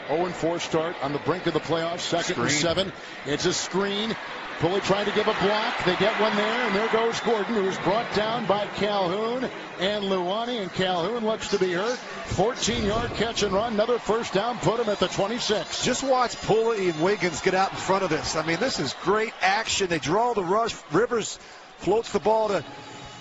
0-4 start on the brink of the playoffs. 2nd and 7. It's a screen. Pulley trying to give a block. They get one there, and there goes Gordon, who's brought down by Calhoun and Luani, and Calhoun looks to be hurt. 14-yard catch and run. Another 1st down. Put him at the 26. Just watch Pulley and Wiggins get out in front of this. I mean, this is great action. They draw the rush. Rivers floats the ball to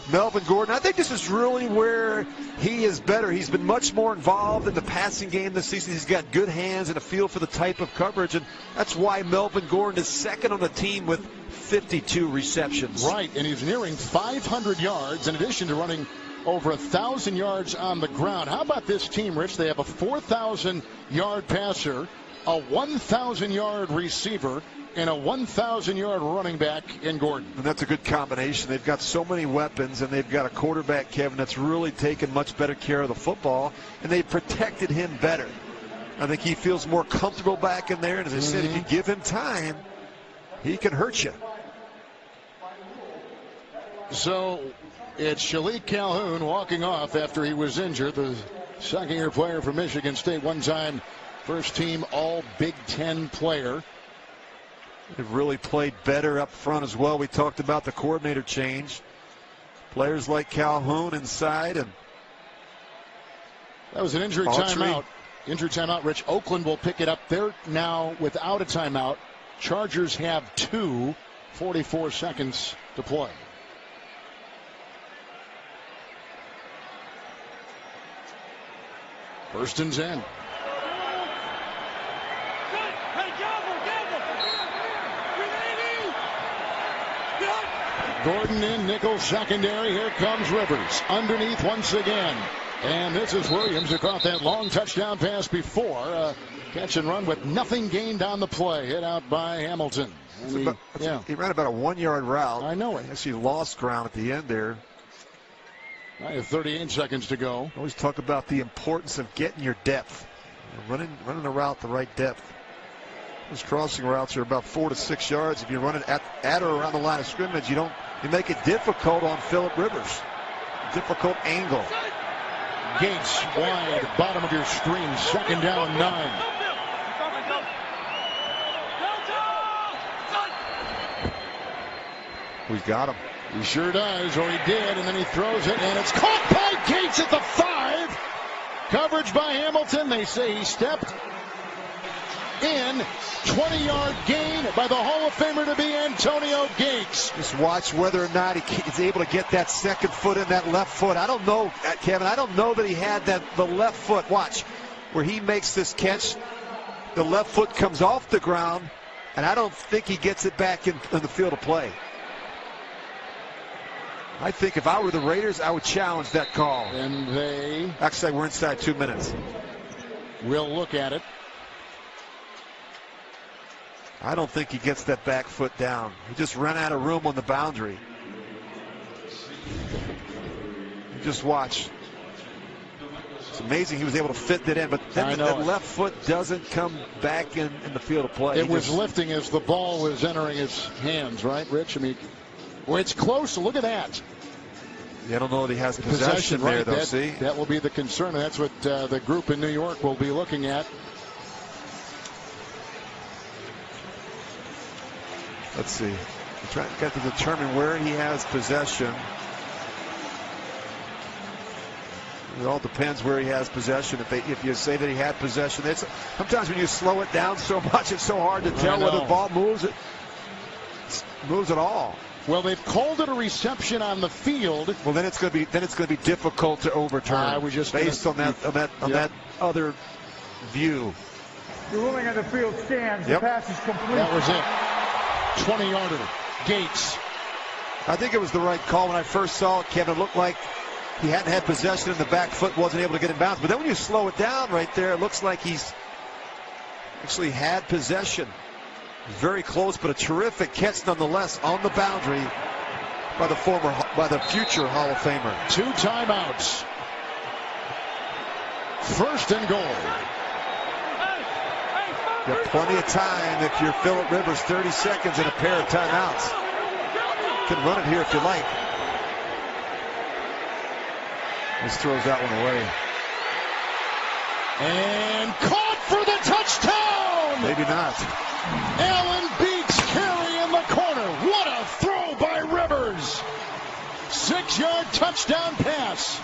Melvin Gordon. I think this is really where he is better. He's been much more involved in the passing game this season. He's got good hands and a feel for the type of coverage, and that's why Melvin Gordon is 2nd on the team with 52 receptions. Right, and he's nearing 500 yards in addition to running over 1,000 yards on the ground. How about this team, Rich? They have a 4,000-yard passer, a 1,000-yard receiver, and a 1,000-yard running back in Gordon. And that's a good combination. They've got so many weapons, and they've got a quarterback, Kevin, that's really taken much better care of the football, and they've protected him better. I think he feels more comfortable back in there, and as I said, if you give him time, he can hurt you. So it's Shalik Calhoun walking off after he was injured. The 2nd-year player from Michigan State, one-time first-team All-Big Ten player. They've really played better up front as well. We talked about the coordinator change. Players like Calhoun inside. And that was an injury timeout. Injury timeout, Rich. Oakland will pick it up. They're now without a timeout. Chargers have 2, 44 seconds to play. First and 10. Gordon in nickel secondary. Here comes Rivers. Underneath once again. And this is Williams, who caught that long touchdown pass before. Catch and run with nothing gained on the play. Hit out by Hamilton. He ran about a 1-yard route. I know it. Actually lost ground at the end there. I have 38 seconds to go. Always talk about the importance of getting your depth. Running a route the right depth. Those crossing routes are about 4 to 6 yards. If you run it at or around the line of scrimmage, you make it difficult on Phillip Rivers. Difficult angle. Gates wide, bottom of your screen. 2nd down, 9. We've got him. He sure does, or he did, and then he throws it, and it's caught by Gates at the 5. Coverage by Hamilton. They say he stepped in. 20-yard gain by the Hall of Famer to be Antonio Gates. Just watch whether or not he is able to get that 2nd foot in that left foot. I don't know, Kevin. I don't know that he had the left foot. Watch where he makes this catch. The left foot comes off the ground, and I don't think he gets it back in the field of play. I think if I were the Raiders, I would challenge that call. And they... Actually, we're inside 2 minutes. We'll look at it. I don't think he gets that back foot down. He just ran out of room on the boundary. Just watch. It's amazing he was able to fit that in, but then that left foot doesn't come back in the field of play. It was lifting as the ball was entering his hands, right, Rich? I mean, well, it's close. Look at that. Yeah, I don't know that he has possession there, right, though. See? That will be the concern, and that's what the group in New York will be looking at. Let's see. We're trying to determine where he has possession. It all depends where he has possession. If you say that he had possession, sometimes when you slow it down so much, it's so hard to tell whether the ball moves at all. Well, they've called it a reception on the field. Well, then it's going to be difficult to overturn. Based on that other view. The ruling on the field stands. The pass is complete. That was it. 20-yarder. Gates I think it was the right call. When I first saw it, Kevin, it looked like he hadn't had possession in the back foot, wasn't able to get in bounds. But then when you slow it down right there, it looks like he's actually had possession. Very close, but a terrific catch nonetheless on the boundary by the future Hall of Famer. 2 timeouts. First and goal. You have plenty of time if you're Phillip Rivers. 30 seconds and a pair of timeouts. You can run it here if you like. Just throws that one away. And caught for the touchdown! Maybe not. Allen beats Carey in the corner. What a throw by Rivers. 6-yard touchdown pass.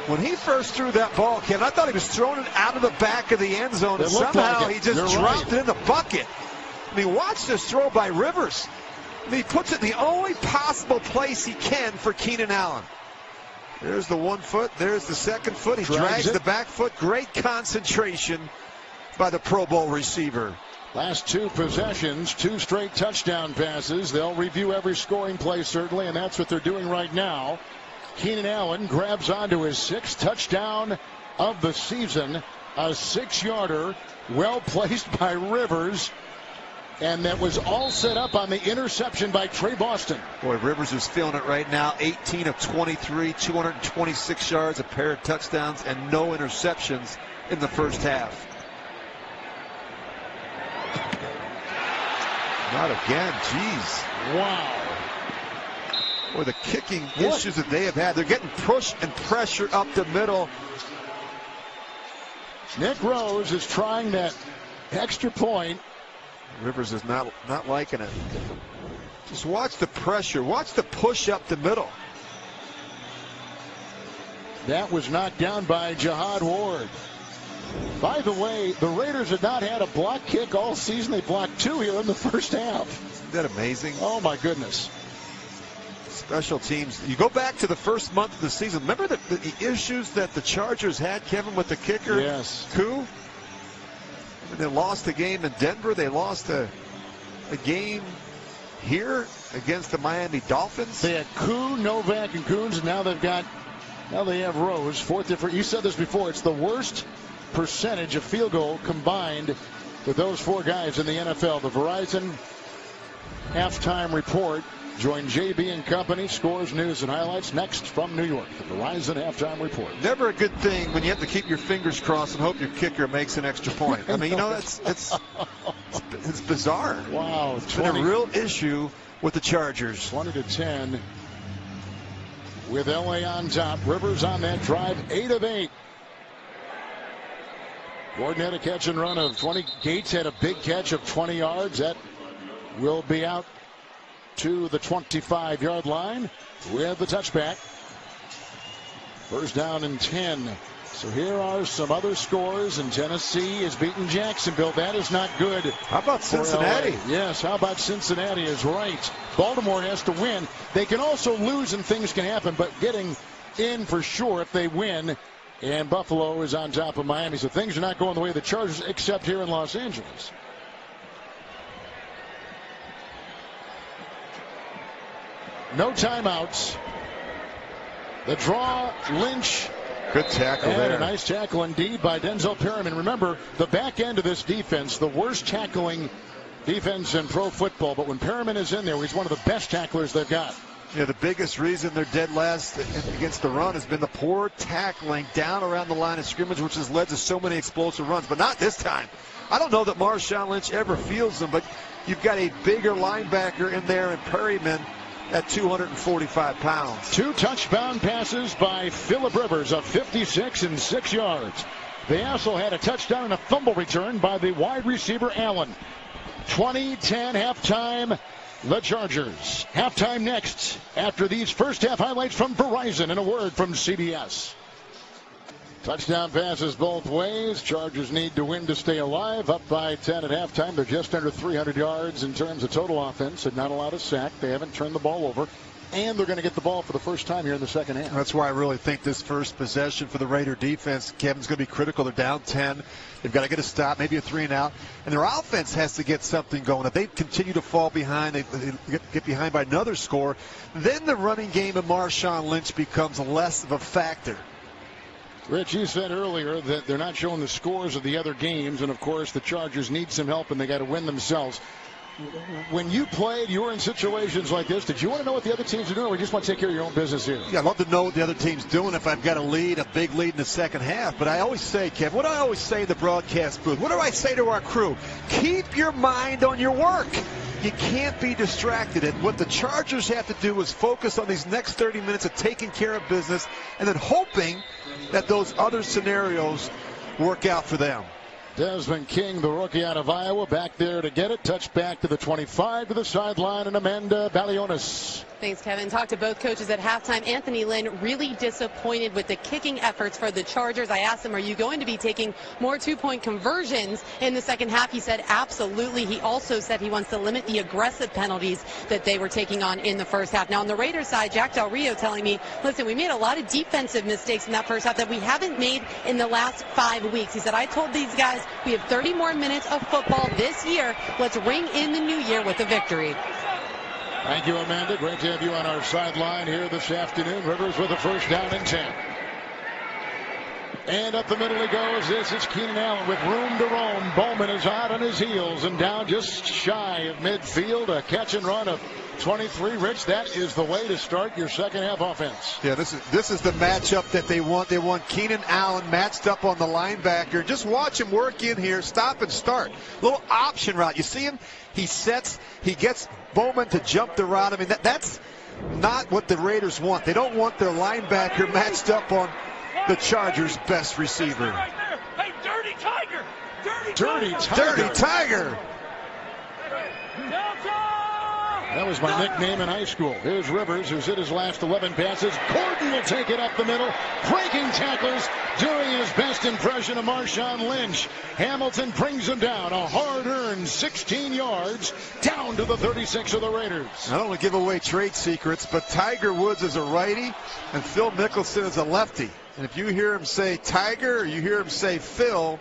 When he first threw that ball, Kevin, I thought he was throwing it out of the back of the end zone. And somehow he just dropped it in the bucket. I mean, watch this throw by Rivers. I mean, he puts it in the only possible place he can for Keenan Allen. There's the 1 foot. There's the 2nd foot. He drags the back foot. Great concentration by the Pro Bowl receiver. Last 2 possessions, 2 straight touchdown passes. They'll review every scoring play, certainly, and that's what they're doing right now. Keenan Allen grabs onto his 6th touchdown of the season. A 6-yarder, well placed by Rivers. And that was all set up on the interception by Trey Boston. Boy, Rivers is feeling it right now. 18 of 23, 226 yards, a pair of touchdowns, and no interceptions in the first half. Not again. Jeez. Wow. Boy, the kicking issues that they have had. They're getting push and pressure up the middle. Nick Rose is trying that extra point. Rivers is not liking it. Just watch the pressure. Watch the push up the middle. That was knocked down by Jihad Ward. By the way, the Raiders have not had a block kick all season. They blocked 2 here in the first half. Isn't that amazing? Oh, my goodness. Special teams. You go back to the first month of the season. Remember the issues that the Chargers had, Kevin, with the kicker? Yes. Koo? They lost the game in Denver. They lost a game here against the Miami Dolphins. They had Koo, Novak, and Coons, and now they have Rose. 4th different. You said this before. It's the worst percentage of field goal combined with those 4 guys in the NFL. The Verizon halftime report. Join JB and Company, scores, news, and highlights next from New York. The Verizon halftime report. Never a good thing when you have to keep your fingers crossed and hope your kicker makes an extra point. I mean, you know, it's bizarre. Wow, it's been a real issue with the Chargers. 20-10 with LA on top. Rivers on that drive, 8 of 8. Gordon had a catch and run of 20. Gates had a big catch of 20 yards. That will be out to the 25-yard line with the touchback. First down and 10. So here are some other scores, and Tennessee is beating Jacksonville. That is not good. How about Cincinnati? Yes, how about Cincinnati is right. Baltimore has to win. They can also lose and things can happen, but getting in for sure if they win. And Buffalo is on top of Miami. So things are not going the way of the Chargers, except here in Los Angeles. No timeouts. The draw, Lynch. Good tackle and there. A nice tackle indeed by Denzel Perryman. Remember, the back end of this defense, the worst tackling defense in pro football. But when Perryman is in there, he's one of the best tacklers they've got. Yeah, the biggest reason they're dead last against the run has been the poor tackling down around the line of scrimmage, which has led to so many explosive runs. But not this time. I don't know that Marshawn Lynch ever feels them, but you've got a bigger linebacker in there in Perryman at 245 pounds. 2 touchdown passes by Phillip Rivers of 56 and 6 yards. They also had a touchdown and a fumble return by the wide receiver Allen. 20-10 halftime. The Chargers. Halftime next after these first half highlights from Verizon and a word from CBS. Touchdown passes both ways. Chargers need to win to stay alive. Up by 10 at halftime. They're just under 300 yards in terms of total offense and not a lot of sack. They haven't turned the ball over. and they're going to get the ball for the first time here in the second half. That's why I really think this first possession for the Raider defense, Kevin's going to be critical. They're down 10. They've got to get a stop, maybe a 3 and out. And their offense has to get something going. If they continue to fall behind, they get behind by another score, then the running game of Marshawn Lynch becomes less of a factor. Rich, you said earlier that they're not showing the scores of the other games, and of course the Chargers need some help and they got to win themselves. When you played, you were in situations like this. Did you want to know what the other teams are doing, or you just want to take care of your own business here? Yeah, I'd love to know what the other team's doing if I've got a lead, a big lead in the second half. But I always say, Kev, what do I always say in the broadcast booth? What do I say to our crew? Keep your mind on your work. You can't be distracted. And what the Chargers have to do is focus on these next 30 minutes of taking care of business and then hoping that those other scenarios work out for them. Desmond King, the rookie out of Iowa, back there to get it. Touch back to the 25 to the sideline, and Amanda Balionis. Thanks, Kevin. Talked to both coaches at halftime. Anthony Lynn really disappointed with the kicking efforts for the Chargers. I asked him, are you going to be taking more two-point conversions in the second half? He said absolutely. He also said he wants to limit the aggressive penalties that they were taking on in the first half. Now, on the Raiders side, Jack Del Rio telling me, listen, we made a lot of defensive mistakes in that first half that we haven't made in the last 5 weeks. He said, I told these guys we have 30 more minutes of football this year. Let's ring in the new year with a victory. Thank you, Amanda. Great to have you on our sideline here this afternoon. Rivers with a first down and 10. And up the middle he goes. This is Keenan Allen with room to roam. Bowman is out on his heels and down just shy of midfield. A catch and run of 23. Rich, that is the way to start your second half offense. Yeah, this is the matchup that they want. They want Keenan Allen matched up on the linebacker. Just watch him work in here, stop and start. Little option route. You see him? He sets, he gets Bowman to jump the route. I mean, that's not what the Raiders want. They don't want their linebacker matched up on the Chargers' best receiver. Hey, Dirty Tiger! Dirty Tiger! Dirty Tiger! That was my nickname in high school. Here's Rivers, who's hit his last 11 passes. Gordon will take it up the middle. Breaking tackles, doing his best impression of Marshawn Lynch. Hamilton brings him down. A hard-earned 16 yards down to the 36 of the Raiders. I don't want to give away trade secrets, but Tiger Woods is a righty and Phil Mickelson is a lefty. And if you hear him say Tiger or you hear him say Phil,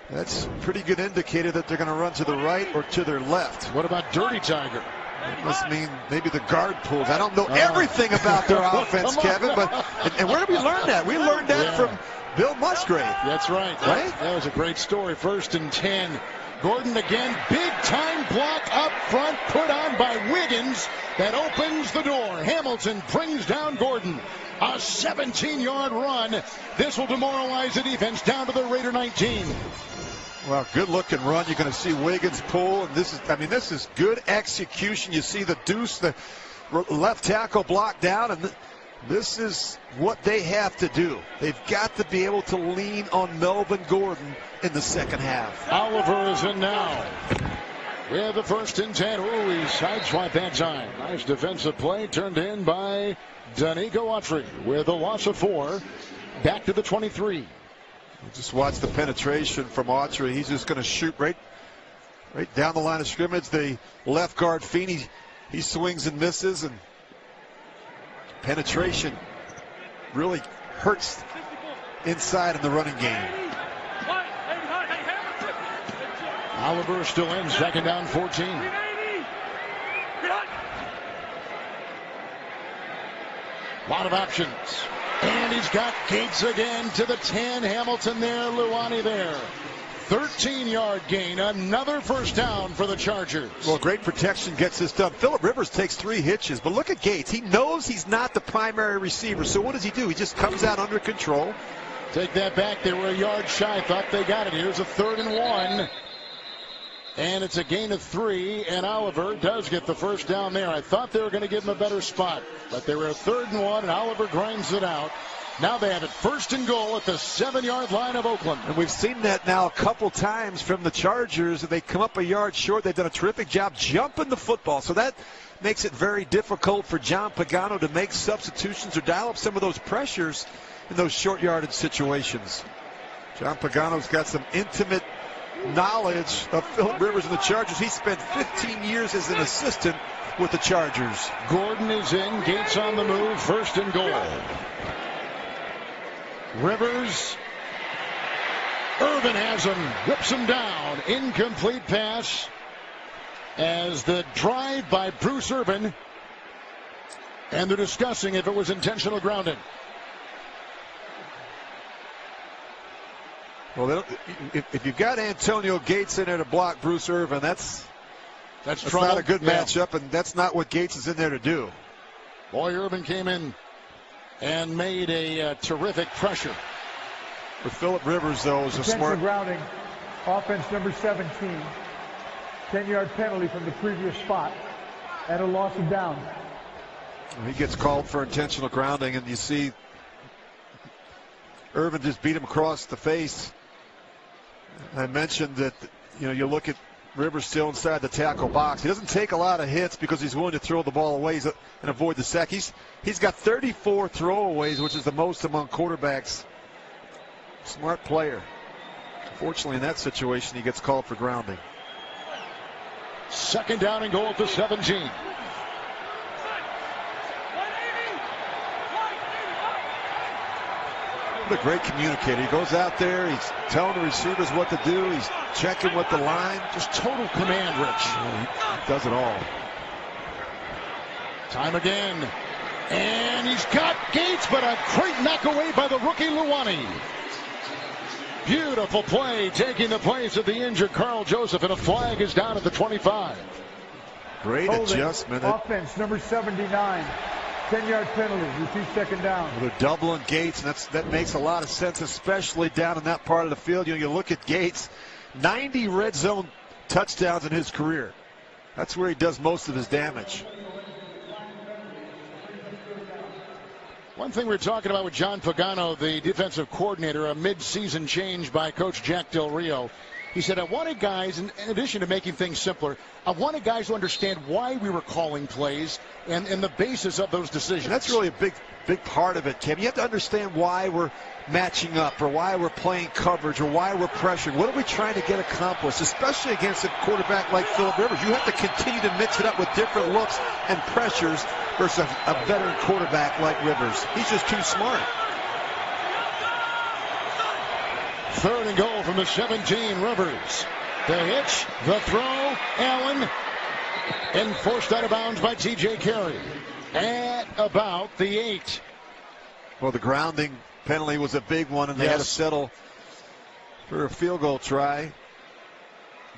that's a pretty good indicator that they're going to run to the right or to their left. What about Dirty Tiger? It must mean maybe the guard pulls. I don't know everything about their offense, Kevin, but and where did we learn that? We learned that from Bill Musgrave. That's right. That was a great story. 1st and 10. Gordon again. Big time block up front put on by Wiggins. That opens the door. Hamilton brings down Gordon. A 17-yard run. This will demoralize the defense down to the Raider 19. Well, good looking run. You're going to see Wiggins pull, and this is good execution. You see the deuce, the left tackle blocked down, and this is what they have to do. They've got to be able to lean on Melvin Gordon in the second half. Oliver is in now. With the 1st and 10. Ooh, he sideswiped that time. Nice defensive play turned in by Danico Autry with a loss of 4. Back to the 23. Just watch the penetration from Autry. He's just going to shoot right down the line of scrimmage. The left guard Feeney, he swings and misses, and penetration really hurts inside in the running game. Oliver still in, 2nd down 14. A lot of options. And he's got Gates again to the 10. Hamilton there, Luani there. 13-yard gain. Another first down for the Chargers. Well, great protection gets this done. Phillip Rivers takes 3 hitches, but look at Gates. He knows he's not the primary receiver, so what does he do? He just comes out under control. Take that back. They were a yard shy. Thought they got it. Here's a 3rd and 1. And it's a gain of 3, and Oliver does get the first down there. I thought they were going to give him a better spot, but they were a 3rd and 1, and Oliver grinds it out. Now they have it 1st and goal at the 7-yard line of Oakland. And we've seen that now a couple times from the Chargers. They come up a yard short. They've done a terrific job jumping the football. So that makes it very difficult for John Pagano to make substitutions or dial up some of those pressures in those short yardage situations. John Pagano's got some intimate knowledge of Phillip Rivers and the Chargers. He spent 15 years as an assistant with the Chargers. Gordon is in. Gates on the move. 1st and goal. Rivers. Irvin has him. Whips him down. Incomplete pass. As the drive by Bruce Irvin. And they're discussing if it was intentional grounding. Well, if you've got Antonio Gates in there to block Bruce Irvin, that's not a good matchup, and that's not what Gates is in there to do. Boy, Irvin came in and made a terrific pressure. For Phillip Rivers, though, is a smart grounding. Offense number 17. 10-yard penalty from the previous spot and a loss of down. He gets called for intentional grounding, and you see Irvin just beat him across the face. I mentioned that, you look at Rivers still inside the tackle box. He doesn't take a lot of hits because he's willing to throw the ball away and avoid the sack. He's got 34 throwaways, which is the most among quarterbacks. Smart player. Fortunately, in that situation, he gets called for grounding. 2nd down and goal at the 17. What a great communicator. He goes out there, he's telling the receivers what to do, he's checking with the line. Just total command, Rich. He does it all. Time again. And he's got Gates, but a great knock away by the rookie Luwani. Beautiful play, taking the place of the injured Carl Joseph, and a flag is down at the 25. Great adjustment. Offense number 79. 10-yard penalty. Repeat 2nd down. Well, they're doubling Gates, and that makes a lot of sense, especially down in that part of the field. You look at Gates, 90 red zone touchdowns in his career. That's where he does most of his damage. One thing we're talking about with John Pagano, the defensive coordinator, a mid-season change by Coach Jack Del Rio. He said, I wanted guys, in addition to making things simpler, I wanted guys to understand why we were calling plays and the basis of those decisions. And that's really a big part of it, Kim. You have to understand why we're matching up, or why we're playing coverage, or why we're pressuring. What are we trying to get accomplished, especially against a quarterback like Phillip Rivers? You have to continue to mix it up with different looks and pressures versus a veteran quarterback like Rivers. He's just too smart. 3rd and goal from the 17. Rivers. The hitch, the throw, Allen, and forced out of bounds by T.J. Carey at about the 8. Well, the grounding penalty was a big one, and they had to settle for a field goal try.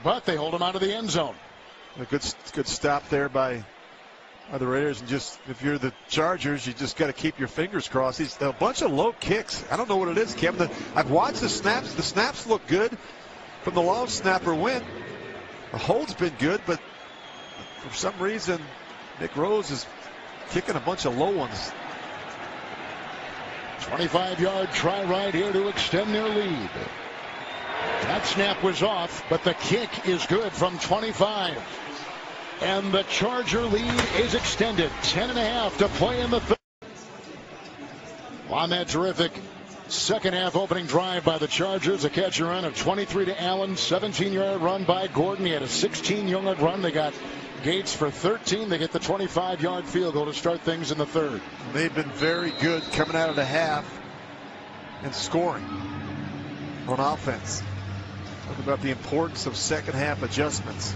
But they hold him out of the end zone. A good stop there by the Raiders. And just, if you're the Chargers, you just got to keep your fingers crossed. He's a bunch of low kicks. I don't know what it is, Kevin. I've watched the snaps. The snaps look good from the long snapper win. The hold's been good, but for some reason, Nick Rose is kicking a bunch of low ones. 25-yard try right here to extend their lead. That snap was off, but the kick is good from 25. And the Charger lead is extended. 10.5 to play in the 3rd. On that terrific 2nd half opening drive by the Chargers, a catch and run of 23 to Allen, 17-yard run by Gordon. He had a 16-yard run. They got Gates for 13. They get the 25-yard field goal to start things in the 3rd. They've been very good coming out of the half and scoring on offense. Talk about the importance of 2nd half adjustments.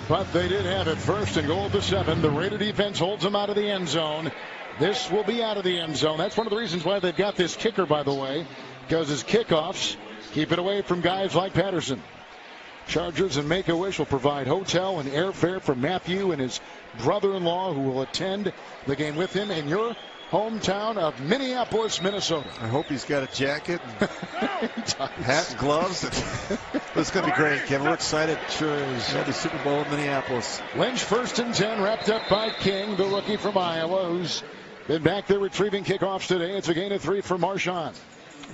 But they did have it. 1st and goal at the 7. The Raider defense holds them out of the end zone. This will be out of the end zone. That's one of the reasons why they've got this kicker, by the way, because his kickoffs keep it away from guys like Patterson. Chargers and Make-A-Wish will provide hotel and airfare for Matthew and his brother-in-law, who will attend the game with him in your hometown of Minneapolis, Minnesota. I hope he's got a jacket and hat and gloves. It's going to be great, Kevin. We're excited. Sure is. Have the Super Bowl in Minneapolis. Lynch 1st and 10, wrapped up by King, the rookie from Iowa, who's been back there retrieving kickoffs today. It's a gain of 3 for Marshawn.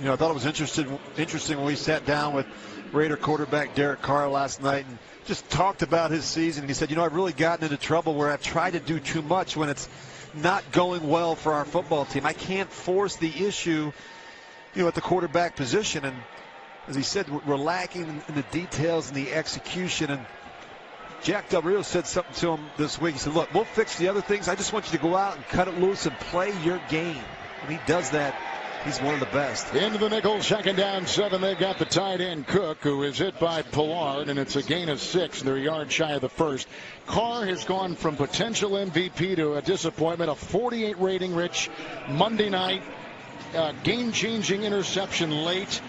I thought it was interesting when we sat down with Raider quarterback Derek Carr last night and just talked about his season. And he said, I've really gotten into trouble where I've tried to do too much when it's not going well for our football team. I can't force the issue, at the quarterback position. And as he said, we're lacking in the details and the execution. And Jack Del Rio said something to him this week. He said, look, we'll fix the other things. I just want you to go out and cut it loose and play your game. When he does that, he's one of the best. Into the nickel, 2nd down 7. They've got the tight end Cook, who is hit by Pollard, and it's a gain of 6. They're a yard shy of the first. Carr has gone from potential MVP to a disappointment. A 48 rating, Rich, Monday night. Game-changing interception late.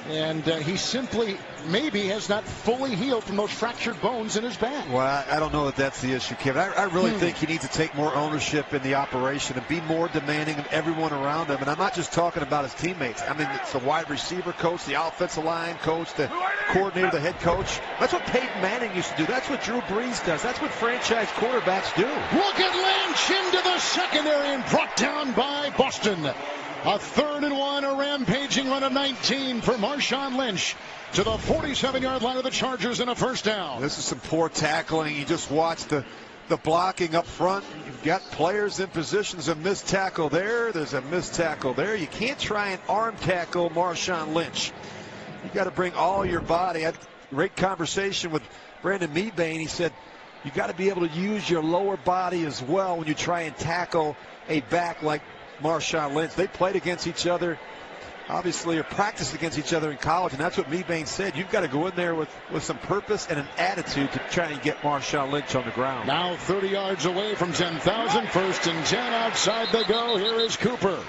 And he simply maybe has not fully healed from those fractured bones in his back. Well, I don't know that that's the issue, Kevin. I really think he needs to take more ownership in the operation and be more demanding of everyone around him. And I'm not just talking about his teammates. I mean, it's the wide receiver coach, the offensive line coach, the coordinator, the head coach. That's what Peyton Manning used to do. That's what Drew Brees does. That's what franchise quarterbacks do. Look at Lynch into the secondary and brought down by Boston. A 3rd and 1, a rampaging run of 19 for Marshawn Lynch to the 47-yard line of the Chargers and a 1st down. This is some poor tackling. You just watch the blocking up front. You've got players in positions. A missed tackle there. There's a missed tackle there. You can't try and arm tackle Marshawn Lynch. You got to bring all your body. I had a great conversation with Brandon Meebane. He said you got to be able to use your lower body as well when you try and tackle a back like Marshawn Lynch. They played against each other, obviously, or practiced against each other in college, and that's what Meebane said. You've got to go in there with some purpose and an attitude to try and get Marshawn Lynch on the ground. Now 30 yards away from 10,000. 1st and 10. Outside they go. Here is Cooper.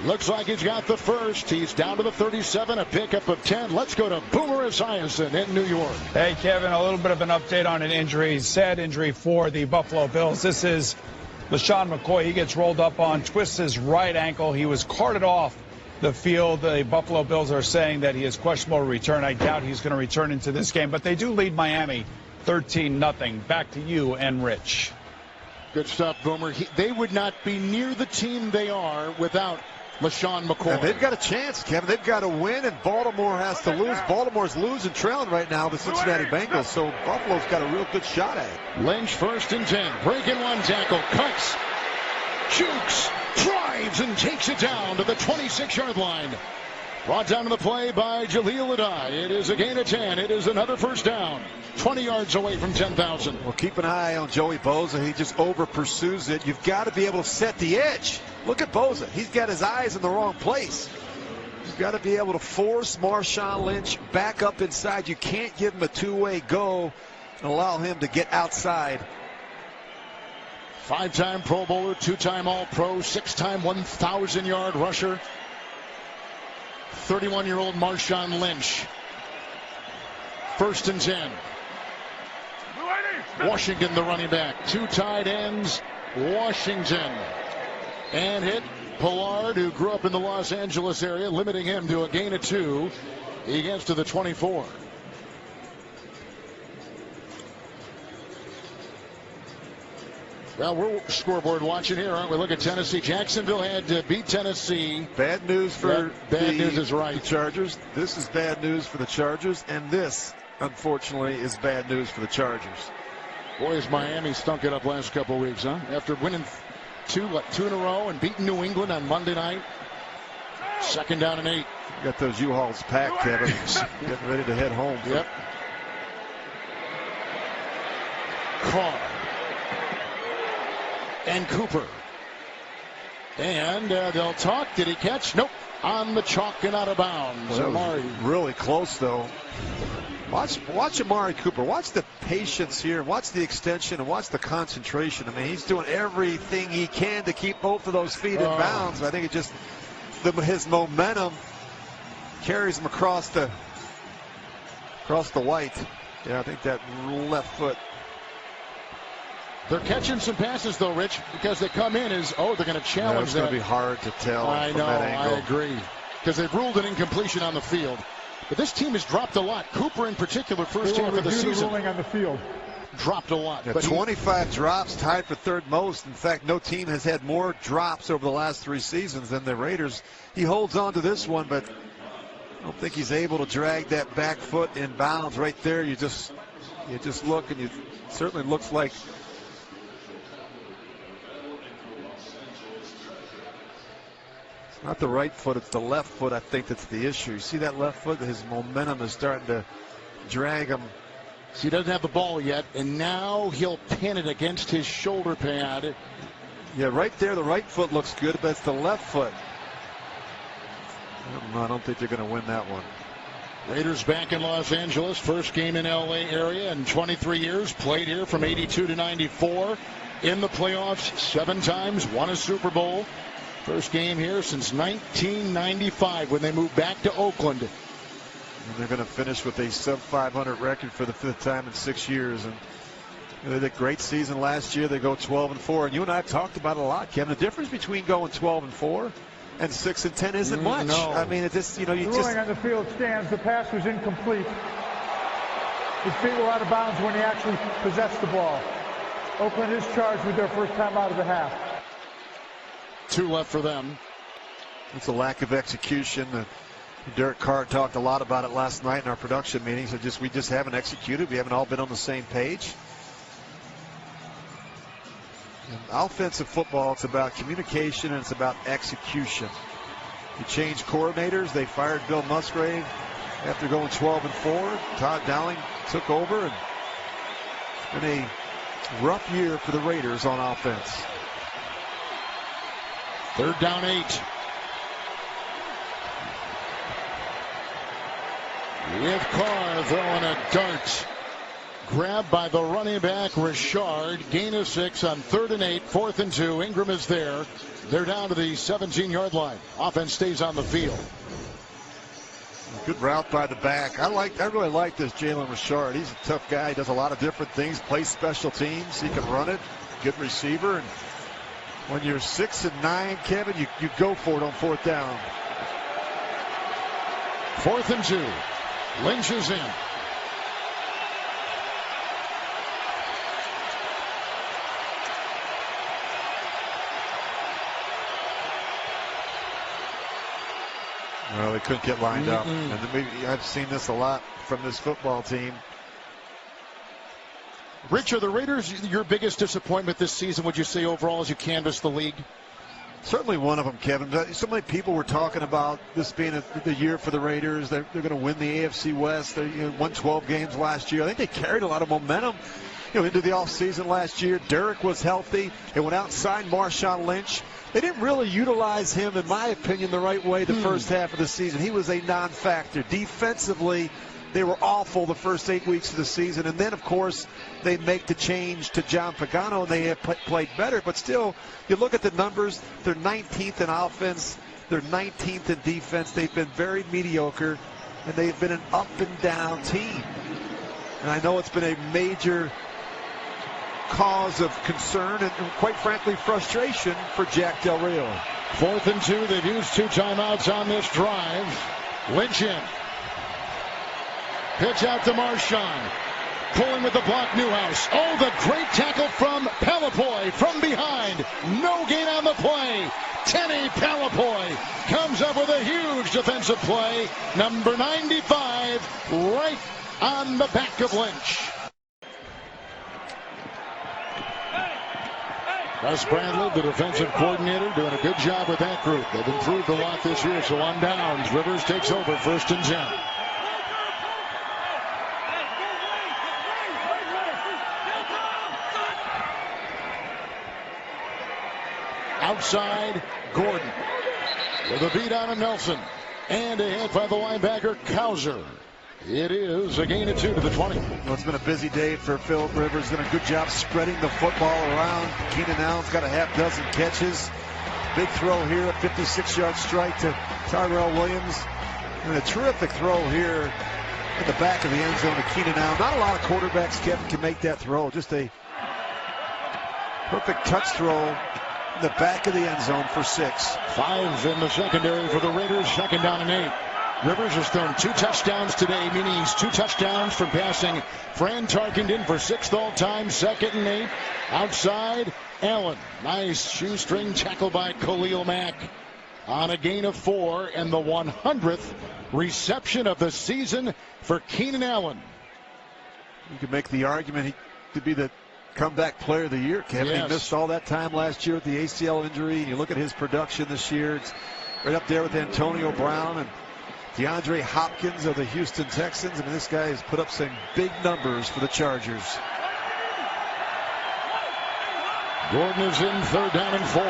Looks like he's got the first. He's down to the 37, a pickup of 10. Let's go to Boomer Esiason in New York. Hey, Kevin, a little bit of an update on an injury, sad injury for the Buffalo Bills. This is LaShawn McCoy. He gets rolled up on, twists his right ankle. He was carted off the field. The Buffalo Bills are saying that he is questionable to return. I doubt he's going to return into this game, but they do lead Miami 13-0. Back to you and Rich. Good stuff, Boomer. They would not be near the team they are without LaShawn McCoy. And they've got a chance, Kevin. They've got to win, and Baltimore has to lose. Baltimore's losing, trailing right now, the Cincinnati Bengals, so Buffalo's got a real good shot at it. Lynch 1st and 10. Breaking one tackle. Cuts. Jukes. Drives and takes it down to the 26-yard line. Brought down to the play by Jaleel Adai. It is a gain of 10. It is another 1st down. 20 yards away from 10,000. Well, keep an eye on Joey Bosa. He just over pursues it. You've got to be able to set the edge. Look at Bosa. He's got his eyes in the wrong place. You've got to be able to force Marshawn Lynch back up inside. You can't give him a two-way go and allow him to get outside. 5-time Pro Bowler, 2-time All-Pro, 6-time 1,000-yard rusher. 31-year-old Marshawn Lynch. 1st and 10. Washington, the running back. 2 tight ends. Washington. And hit Pollard, who grew up in the Los Angeles area, limiting him to a gain of 2. He gets to the 24. Well, we're scoreboard watching here, aren't we? Look at Tennessee. Jacksonville had to beat Tennessee. Bad news for bad news is right. The Chargers. This is bad news for the Chargers, and this, unfortunately, is bad news for the Chargers. Boy, has Miami stunk it up last couple of weeks, huh? After winning two in a row and beating New England on Monday night. 2nd down and 8. Got those U-Hauls packed, Kevin. Getting ready to head home. Yep. Carr. And Cooper. And they'll talk. Did he catch? Nope. On the chalk and out of bounds. Well, Amari. Really close, though. Watch Amari Cooper. Watch the patience here. Watch the extension and watch the concentration. I mean, he's doing everything he can to keep both of those feet in bounds. I think it just his momentum carries him across the white. Yeah, I think that left foot. They're catching some passes, though, Rich, because they come in as, they're going to challenge It's going to be hard to tell I from know, that angle. I agree. Because they've ruled an incompletion on the field. But this team has dropped a lot. Cooper, in particular, first half of the season. Ruling on the field. Dropped a lot. Yeah, but 25 drops, tied for 3rd most. In fact, no team has had more drops over the last 3 seasons than the Raiders. He holds on to this one, but I don't think he's able to drag that back foot in bounds right there. You just look, and it certainly looks like it's not the right foot, it's the left foot, I think, that's the issue. You see that left foot? His momentum is starting to drag him So he doesn't have the ball yet, and now he'll pin it against his shoulder pad. Yeah, right there, the right foot looks good, but it's the left foot. I don't think they're going to win that one. Raiders back in Los Angeles. First game in LA area in 23 years. Played here from 82 to 94. In the playoffs 7 times. Won a Super Bowl. First game here since 1995 when they moved back to Oakland. And they're going to finish with a sub-500 record for the 5th time in 6 years. And they had a great season last year. They go 12-4. And you and I have talked about it a lot, Kevin. The difference between going 12-4 and 6-10 isn't much. No. I mean, it just, you The ruling on the field stands. The pass was incomplete. His feet were out of bounds when he actually possessed the ball. Oakland is charged with their first time out of the half. 2 left for them. It's a lack of execution. Derek Carr talked a lot about it last night in our production meetings. We just haven't executed. We haven't all been on the same page. In offensive football, it's about communication and it's about execution. You change coordinators. They fired Bill Musgrave after going 12-4. Todd Dowling took over, and it's been a rough year for the Raiders on offense. 3rd down 8. With Carr throwing a dart. Grabbed by the running back, Richard. Gain of 6 on 3rd and 8. 4th and 2. Ingram is there. They're down to the 17-yard line. Offense stays on the field. Good route by the back. I really like this Jalen Richard. He's a tough guy. He does a lot of different things. Plays special teams. He can run it. Good receiver. And when you're 6 and 9, Kevin, you go for it on 4th down. 4th and 2. Lynch is in. Well, they couldn't get lined up. And I've seen this a lot from this football team. Rich, are the Raiders your biggest disappointment this season, would you say, overall, as you canvass the league? Certainly one of them, Kevin. So many people were talking about this being the year for the Raiders. They're going to win the AFC West. They won 12 games last year. I think they carried a lot of momentum into the offseason last year. Derek was healthy. They went out and signed Marshawn Lynch. They didn't really utilize him, in my opinion, the right way the first half of the season. He was a non-factor. Defensively, they were awful the first 8 weeks of the season. And then, of course, they make the change to John Pagano, and they have played better. But still, you look at the numbers, they're 19th in offense. They're 19th in defense. They've been very mediocre, and they've been an up-and-down team. And I know it's been a major cause of concern and quite frankly, frustration for Jack Del Rio. 4th and 2. They've used 2 timeouts on this drive. Lynch in. Pitch out to Marshawn. Pulling with the block, Newhouse. Oh, the great tackle from Palapoy from behind. No gain on the play. Tenny Palapoy comes up with a huge defensive play. Number 95 right on the back of Lynch. Russ Bradley, the defensive coordinator, doing a good job with that group. They've improved a lot this year, so on downs, Rivers takes over, 1st and 10. Outside, Gordon with a beat on Nelson. And a hit by the linebacker, Cowser. It is a gain of 2 to the 20. Well, it's been a busy day for Philip Rivers. Done a good job spreading the football around. Keenan Allen's got a half-dozen catches. Big throw here, a 56-yard strike to Tyrell Williams. And a terrific throw here in the back of the end zone to Keenan Allen. Not a lot of quarterbacks, Kevin, can make that throw. Just a perfect touch throw in the back of the end zone for 6. 5 in the secondary for the Raiders, 2nd down and 8. Rivers has thrown 2 touchdowns today, meaning he's 2 touchdowns from passing Fran Tarkenton for 6th all-time, 2nd and 8. Outside, Allen. Nice shoestring tackle by Khalil Mack on a gain of 4, and the 100th reception of the season for Keenan Allen. You could make the argument he could be the comeback player of the year, Kevin. Yes. He missed all that time last year with the ACL injury. You look at his production this year, it's right up there with Antonio Brown. And DeAndre Hopkins of the Houston Texans. I mean, this guy has put up some big numbers for the Chargers. Gordon is in 3rd down and 4.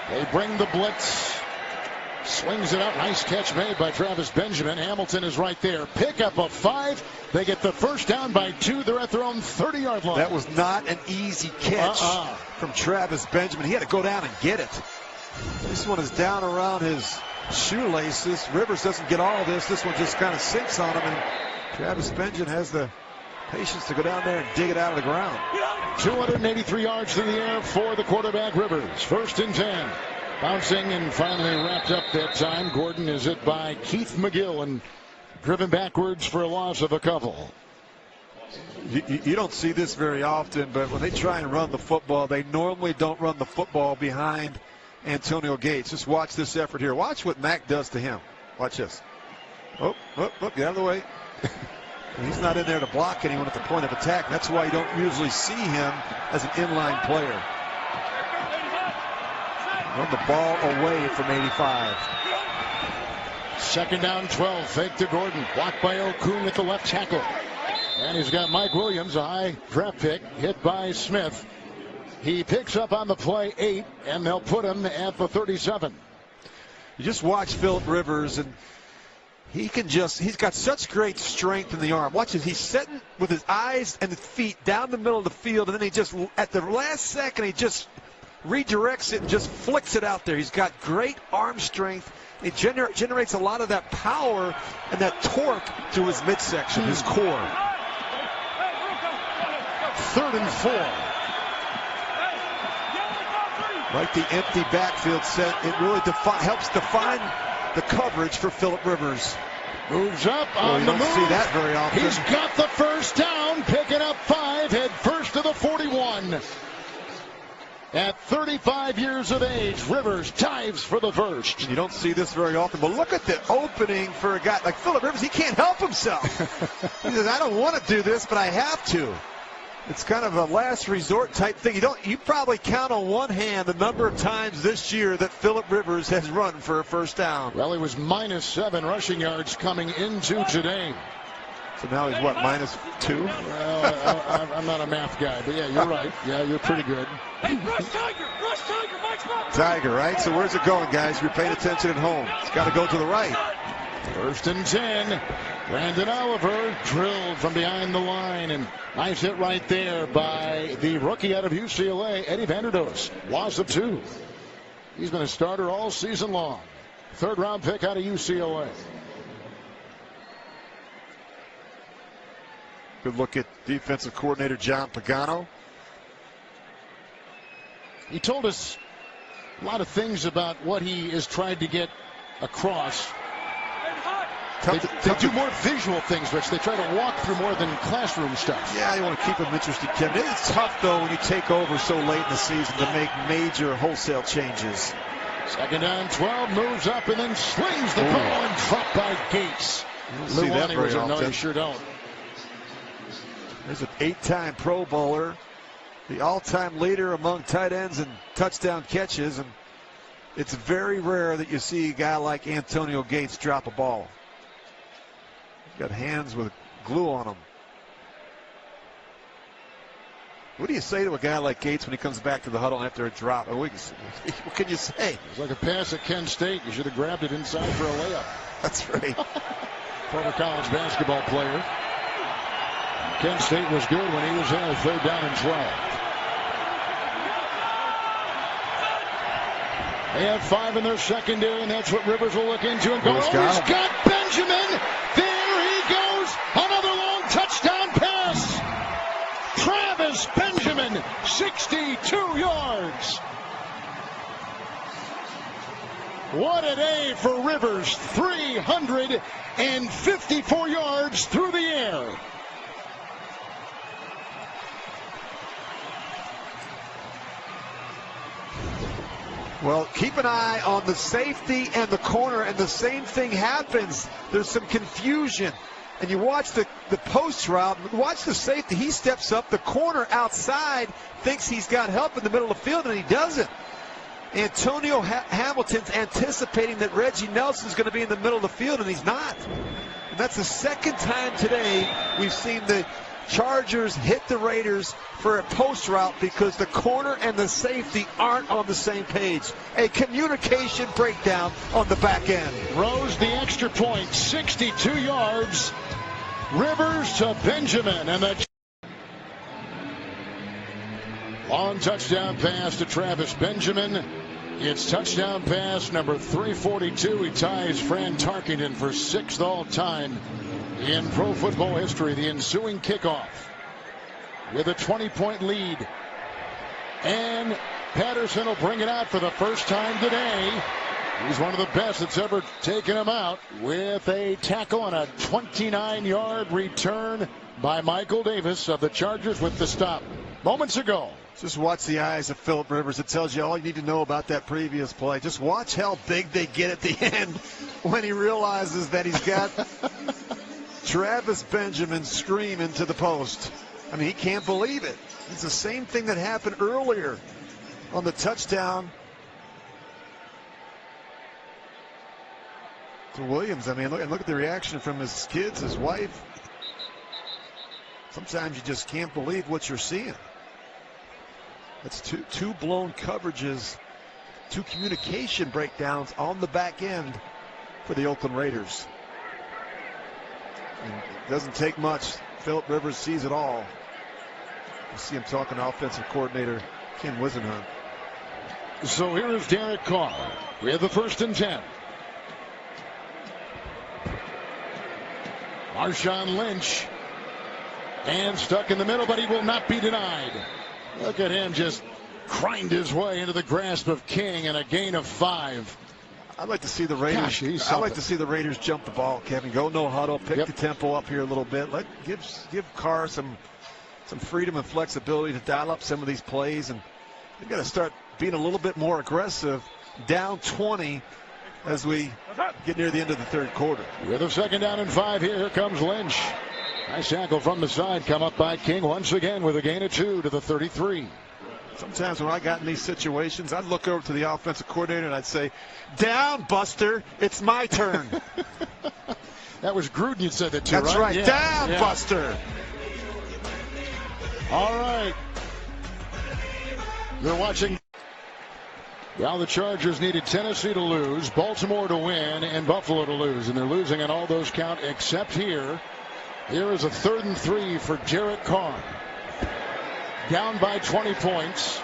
They bring the blitz. Swings it up. Nice catch made by Travis Benjamin. Hamilton is right there. Pickup of 5. They get the first down by 2. They're at their own 30-yard line. That was not an easy catch from Travis Benjamin. He had to go down and get it. This one is down around his shoelaces. Rivers doesn't get all of this. This one just kind of sinks on him, and Travis Benjamin has the patience to go down there and dig it out of the ground. 283 yards through the air for the quarterback, Rivers. 1st and 10. Bouncing and finally wrapped up that time. Gordon is hit by Keith McGill and driven backwards for a loss of a couple. You don't see this very often, but when they try and run the football, they normally don't run the football behind Antonio Gates. Just watch this effort here. Watch what Mack does to him. Watch this. Oh, get out of the way. He's not in there to block anyone at the point of attack. That's why you don't usually see him as an inline player. Run the ball away from 85. 2nd down 12. Fake to Gordon. Blocked by Okun at the left tackle. And he's got Mike Williams, a high draft pick, hit by Smith. He picks up on the play 8, and they'll put him at the 37. You just watch Philip Rivers, and he's got such great strength in the arm. Watch it. He's sitting with his eyes and his feet down the middle of the field, and then he just, at the last second, he just redirects it and just flicks it out there. He's got great arm strength. It generates a lot of that power and that torque to his midsection, his core. 3rd and 4. Like the empty backfield set, it really helps define the coverage for Philip Rivers. Moves up on the move. You don't see that very often. He's got the first down, picking up 5, head first to the 41. At 35 years of age, Rivers dives for the first. You don't see this very often, but look at the opening for a guy like Philip Rivers. He can't help himself. He says, I don't want to do this, but I have to. It's kind of a last resort type thing. You probably count on one hand the number of times this year that Philip Rivers has run for a first down. Well, he was -7 rushing yards coming into today. So now he's what, -2? Well, I'm not a math guy, but yeah, you're right. Yeah, you're pretty good. Hey, rush Tiger, Mike's not. Tiger, right? So where's it going, guys? You're paying attention at home. It's got to go to the right. 1st and 10. Brandon Oliver drilled from behind the line, and nice hit right there by the rookie out of UCLA, Eddie Vanderdoes. Loss of 2. He's been a starter all season long. 3rd round pick out of UCLA. Good look at defensive coordinator John Pagano. He told us a lot of things about what he is trying to get across. They do more visual things, Rich. They try to walk through more than classroom stuff. Yeah, you want to keep them interested, Kevin. It's tough, though, when you take over so late in the season to make major wholesale changes. 2nd down 12, moves up and then slings the ball and dropped by Gates. You don't see that very often. No, you sure don't. There's an 8-time Pro Bowler, the all-time leader among tight ends and touchdown catches, and it's very rare that you see a guy like Antonio Gates drop a ball. Got hands with glue on them. What do you say to a guy like Gates when he comes back to the huddle after a drop? What can you say? It's like a pass at Kent State. You should have grabbed it inside for a layup. That's right. Former college basketball player. Kent State was good when he was in a 3rd down and 12. They have 5 in their secondary, and that's what Rivers will look into and go. He's got Benjamin. There he goes. Another long touchdown pass. Travis Benjamin, 62 yards. What a day for Rivers. 354 yards through the air. Well, keep an eye on the safety and the corner, and the same thing happens. There's some confusion. And you watch the post route, watch the safety. He steps up, the corner outside thinks he's got help in the middle of the field, and he doesn't. Antonio Hamilton's anticipating that Reggie Nelson's going to be in the middle of the field, and he's not. And that's the second time today we've seen the Chargers hit the Raiders for a post route because the corner and the safety aren't on the same page. A communication breakdown on the back end. Rose the extra point, 62 yards. Rivers to Benjamin, and the long touchdown pass to Travis Benjamin. It's touchdown pass number 342. He ties Fran Tarkenton for 6th all time in pro football history. The ensuing kickoff with a 20-point lead. And Patterson will bring it out for the first time today. He's one of the best that's ever taken him out with a tackle on a 29-yard return by Michael Davis of the Chargers with the stop moments ago. Just watch the eyes of Phillip Rivers. It tells you all you need to know about that previous play. Just watch how big they get at the end when he realizes that he's got Travis Benjamin screaming to the post. I mean, he can't believe it. It's the same thing that happened earlier on the touchdown to Williams. I mean, look at the reaction from his kids, his wife. Sometimes you just can't believe what you're seeing. That's two blown coverages, 2 communication breakdowns on the back end for the Oakland Raiders. And it doesn't take much. Phillip Rivers sees it all. You see him talking to offensive coordinator Ken Wisenhunt. So here is Derek Carr. We have the 1st and 10. Marshawn Lynch. And stuck in the middle, but he will not be denied. Look at him just grind his way into the grasp of King, and a gain of 5. I'd like to see the Raiders. Gosh, I'd like to see the Raiders jump the ball, Kevin. Go no huddle, pick the tempo up here a little bit. Give Carr some freedom and flexibility to dial up some of these plays, and they've got to start being a little bit more aggressive. Down 20 as we get near the end of the 3rd quarter. With a 2nd down and 5 here. Here comes Lynch. Nice tackle from the side, come up by King once again with a gain of 2 to the 33. Sometimes when I got in these situations, I'd look over to the offensive coordinator and I'd say, "Down, Buster, it's my turn." That was Gruden you said that to, That's right. Yeah. Down, yeah. Buster. All right. You're watching. Well, the Chargers needed Tennessee to lose, Baltimore to win, and Buffalo to lose. And they're losing on all those count except here. Here is a 3rd and 3 for Derek Carr. Down by 20 points.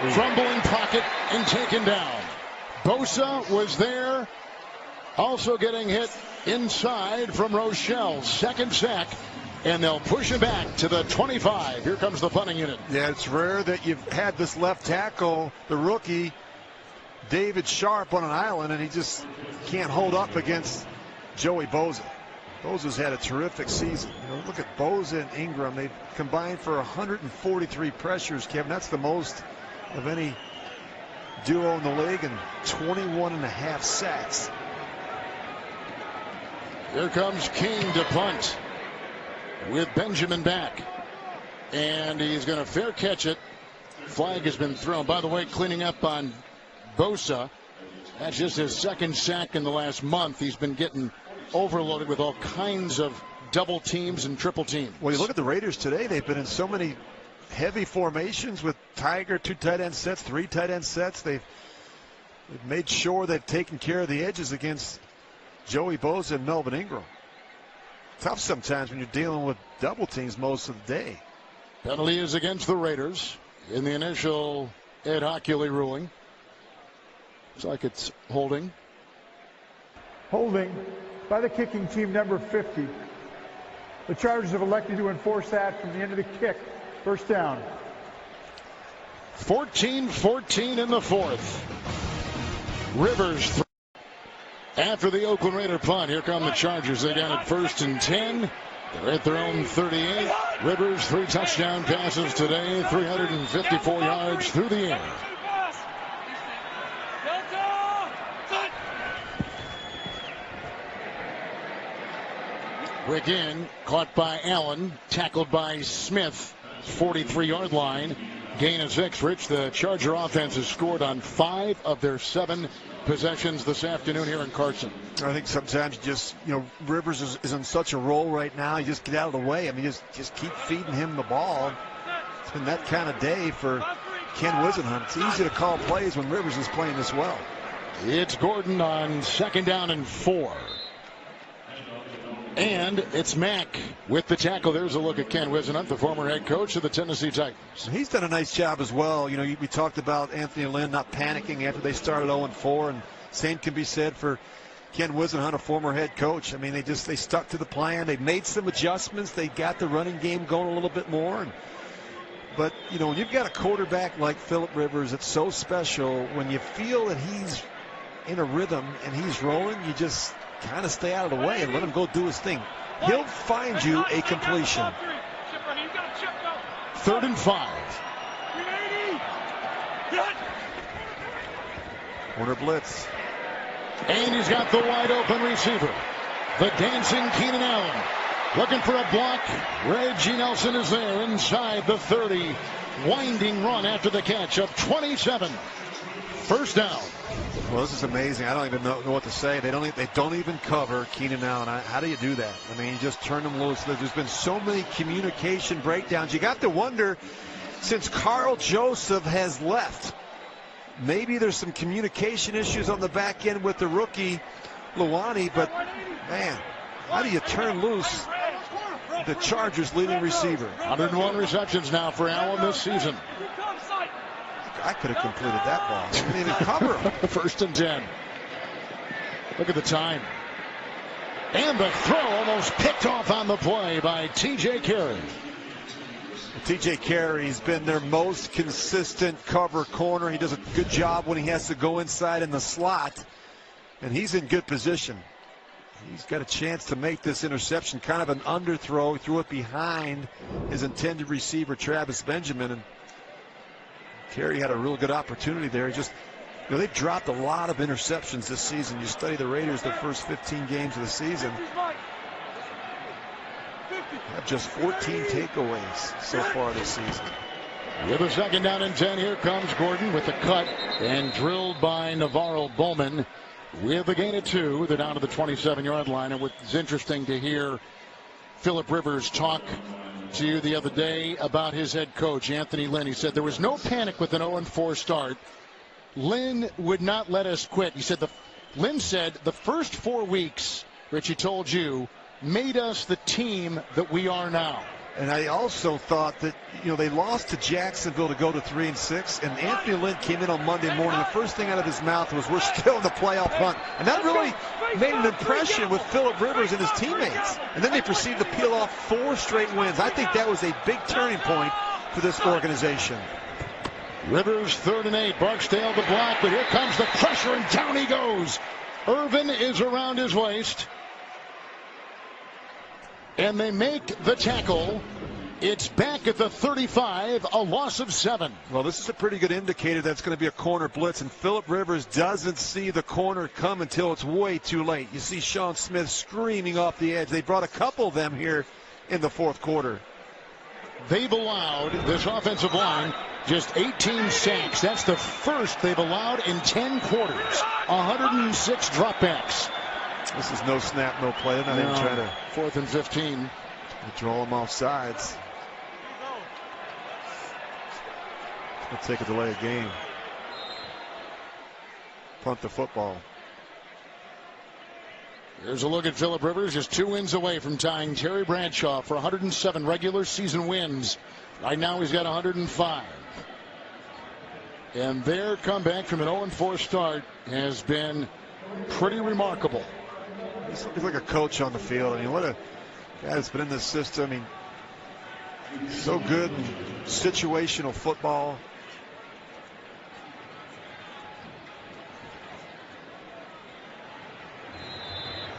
Crumbling pocket and taken down. Bosa was there. Also getting hit inside from Rochelle. 2nd sack. And they'll push him back to the 25. Here comes the punting unit. Yeah, it's rare that you've had this left tackle, the rookie, David Sharp, on an island, and he just can't hold up against Joey Bosa. Bosa's had a terrific season. Look at Bosa and Ingram. They've combined for 143 pressures, Kevin. That's the most of any duo in the league, and 21.5 sacks. Here comes King to punt with Benjamin back. And he's going to fair catch it. Flag has been thrown. By the way, cleaning up on Bosa. That's just his 2nd sack in the last month. He's been getting overloaded with all kinds of double teams and triple teams. Well, you look at the Raiders today, they've been in so many heavy formations with Tiger, 2 tight end sets, 3 tight end sets. They've made sure they've taken care of the edges against Joey Bosa and Melvin Ingram. Tough sometimes when you're dealing with double teams most of the day. Penalty is against the Raiders in the initial Ed Hockley ruling. Looks like it's holding. Holding by the kicking team, number 50. The Chargers have elected to enforce that from the end of the kick. 1st down. 14-14 in the 4th. Rivers after the Oakland Raider punt. Here come the Chargers. They're down at 1st and 10. They're at their own 38. Rivers 3 touchdown passes today, 354 yards through the air. Quick in, caught by Allen, tackled by Smith, 43-yard line. Gain of 6. Rich, the Charger offense has scored on 5 of their 7 possessions this afternoon here in Carson. I think sometimes just, Rivers is in such a role right now. You just get out of the way. I mean, just keep feeding him the ball. It's been that kind of day for Ken Wisenhunt. It's easy to call plays when Rivers is playing this well. It's Gordon on 2nd down and 4. And it's Mack with the tackle. There's a look at Ken Wisenhunt, the former head coach of the Tennessee Titans. He's done a nice job as well. We talked about Anthony Lynn not panicking after they started 0-4, and same can be said for Ken Wisenhunt, a former head coach. I mean, they stuck to the plan. They made some adjustments. They got the running game going a little bit more. But when you've got a quarterback like Phillip Rivers, it's so special. When you feel that he's in a rhythm and he's rolling, you just kind of stay out of the way and let him go do his thing. He'll find you a completion. 3rd and 5. Corner blitz. And he's got the wide open receiver. The dancing Keenan Allen. Looking for a block. Reggie Nelson is there inside the 30. Winding run after the catch of 27. First down. Well, this is amazing. I don't even know what to say. They don't even cover Keenan Allen. How do you do that? I mean, you just turn them loose. There's been so many communication breakdowns. You got to wonder, since Carl Joseph has left, maybe there's some communication issues on the back end with the rookie Luani. But man, how do you turn loose the Chargers' leading receiver? 101 receptions now for Allen this season. I could have completed that ball. I didn't even cover him. 1st and 10. Look at the time. And the throw almost picked off on the play by T.J. Carey. T.J. Carey's been their most consistent cover corner. He does a good job when he has to go inside in the slot. And he's in good position. He's got a chance to make this interception. Kind of an underthrow. He threw it behind his intended receiver, Travis Benjamin. And Carey had a real good opportunity there. They've dropped a lot of interceptions this season. You study the Raiders, the first 15 games of the season, have just 14 takeaways so far this season. With a 2nd down and 10, here comes Gordon with the cut and drilled by Navarro Bowman with a gain of 2. They're down to the 27-yard line. And what's interesting to hear Phillip Rivers talk to you the other day about his head coach, Anthony Lynn. He said there was no panic with an 0-4 start. Lynn would not let us quit. He said Lynn said the first 4 weeks, Richie told you, made us the team that we are now. And I also thought that, they lost to Jacksonville to go to 3-6, and Anthony Lynn came in on Monday morning. The first thing out of his mouth was, we're still in the playoff hunt. And that really made an impression with Phillip Rivers and his teammates. And then they proceeded to peel off 4 straight wins. I think that was a big turning point for this organization. Rivers 3rd and 8. Barksdale the block, but here comes the pressure, and down he goes. Irvin is around his waist. And they make the tackle. It's back at the 35, a loss of 7. Well, this is a pretty good indicator that's going to be a corner blitz, and Phillip Rivers doesn't see the corner come until it's way too late. You see Sean Smith screaming off the edge. They brought a couple of them here in the 4th quarter. They've allowed, this offensive line, just 18 sacks. That's the first they've allowed in 10 quarters. 106 dropbacks. This is no snap, no play. They're not even trying to. 4th and 15. Draw them off sides. Let's take a delay of game. Punt the football. Here's a look at Phillip Rivers, just 2 wins away from tying Terry Bradshaw for 107 regular season wins. Right now he's got 105. And their comeback from an 0-4 start has been pretty remarkable. He's like a coach on the field. I mean, what a guy that's been in this system. I mean, so good in situational football.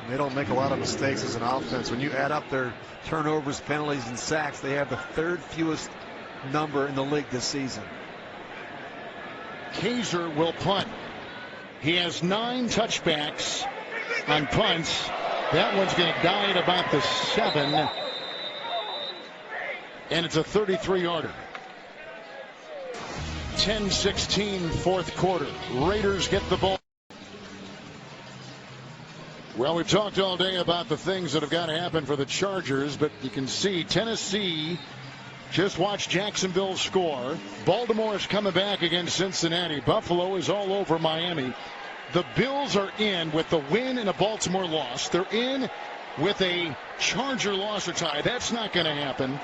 And they don't make a lot of mistakes as an offense. When you add up their turnovers, penalties, and sacks, they have the 3rd fewest number in the league this season. Kaiser will punt. He has 9 touchbacks on punts. That one's going to die at about the 7. And it's a 33-yarder. 10-16 fourth quarter. Raiders get the ball. Well, we've talked all day about the things that have got to happen for the Chargers, but you can see Tennessee just watched Jacksonville score. Baltimore is coming back against Cincinnati. Buffalo is all over Miami. The Bills are in with the win and a Baltimore loss. They're in with a Charger loss or tie. That's not going to happen.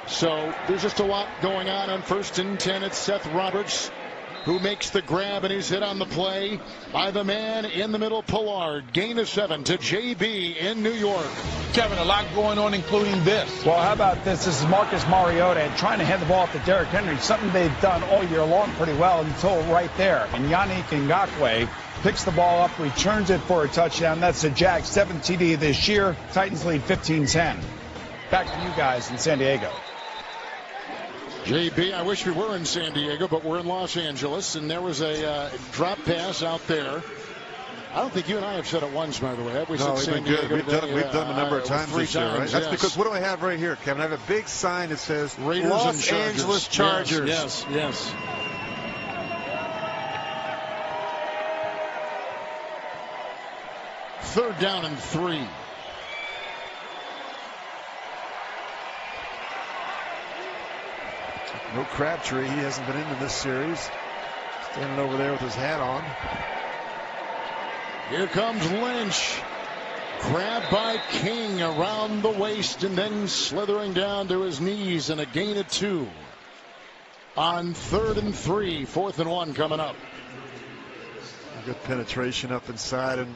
So there's just a lot going on 1st and 10. It's Seth Roberts who makes the grab, and he's hit on the play by the man in the middle, Pollard. Gain of 7 to JB in New York. Kevin, a lot going on, including this. Well, how about this? This is Marcus Mariota trying to hand the ball off to Derrick Henry, something they've done all year long pretty well until right there. And Yannick Ngakoue picks the ball up, returns it for a touchdown. That's the Jags' 7th TD this year. Titans lead 15-10. Back to you guys in San Diego. JB, I wish we were in San Diego, but we're in Los Angeles, and there was a drop pass out there. I don't think you and I have said it once, by the way. Have we said San Diego? We've done a number of times this year, right? That's because what do I have right here, Kevin? I have a big sign that says Raiders Los and Chargers. Angeles Chargers. Yes. Third down and 3. No Crabtree. He hasn't been in this series. Standing over there with his hat on. Here comes Lynch. Grabbed by King around the waist and then slithering down to his knees, and a gain of 2. On 3rd and 3. 4th and 1 coming up. Good penetration up inside, and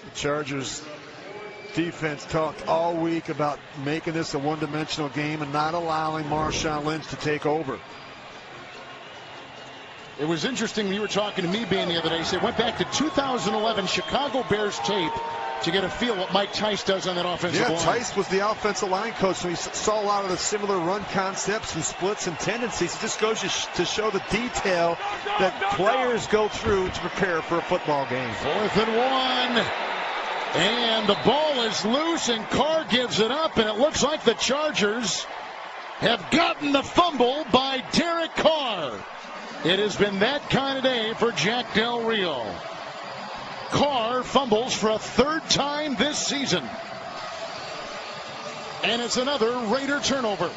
the Chargers defense talked all week about making this a one-dimensional game and not allowing Marshawn Lynch to take over. It was interesting when you were talking to me, Ben, the other day. So went back to 2011 Chicago Bears tape to get a feel what Mike Tice does on that offensive line. Yeah, Tice was the offensive line coach, so he saw a lot of the similar run concepts and splits and tendencies. It just goes to show the detail that players go through to prepare for a football game. 4th and 1. And the ball is loose, and Carr gives it up, and it looks like the Chargers have gotten the fumble by Derek Carr. It has been that kind of day for Jack Del Rio. Carr fumbles for a 3rd time this season. And it's another Raider turnover.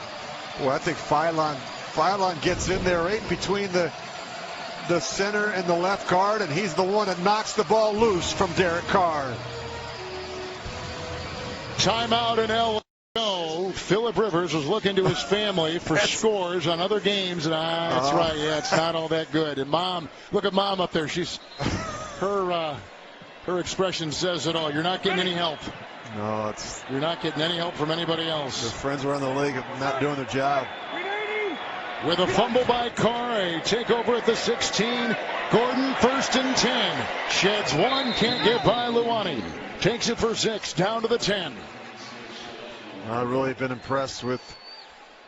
Well, I think Philon gets in there right between the center and the left guard, and he's the one that knocks the ball loose from Derek Carr. Timeout in L.A. Phillip Rivers was looking to his family for scores on other games, and that's right. Yeah, it's not all that good. And Mom, look at Mom up there. Her expression says it all. You're not getting any help. No, you're not getting any help from anybody else. Their friends around the league are not doing their job. With a fumble by Carr, a takeover at the 16. Gordon 1st and 10. Sheds 1, can't get by Luani. Takes it for 6, down to the 10. I've really been impressed with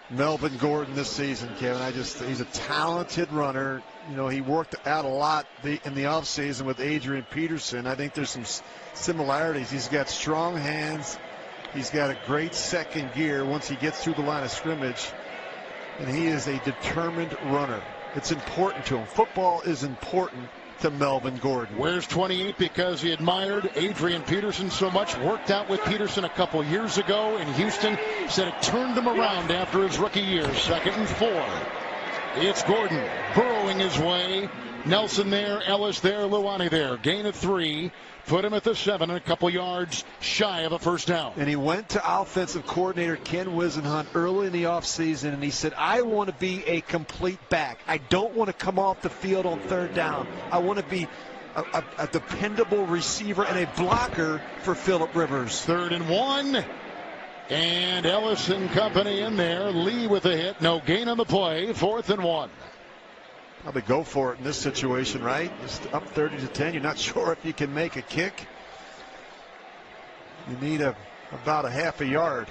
Melvin Gordon this season, Kevin. He's a talented runner. You know, he worked out a lot in the offseason with Adrian Peterson. I think there's some similarities. He's got strong hands. He's got a great second gear once he gets through the line of scrimmage. And he is a determined runner. It's important to him. Football is important to Melvin Gordon. Wears 28 because he admired Adrian Peterson so much. Worked out with Peterson a couple years ago in Houston. Said it turned him around after his rookie year. 2nd and 4. It's Gordon burrowing his way. Nelson there, Ellis there, Luani there. Gain of 3. Put him at the 7, a couple yards shy of a 1st down. And he went to offensive coordinator Ken Wisenhunt early in the offseason, and he said, I want to be a complete back. I don't want to come off the field on 3rd down. I want to be a dependable receiver and a blocker for Phillip Rivers. 3rd and 1. And Ellis and company in there. Lee with a hit. No gain on the play. 4th and 1. Probably go for it in this situation, right? Just up 30-10. You're not sure if you can make a kick. You need about a half a yard.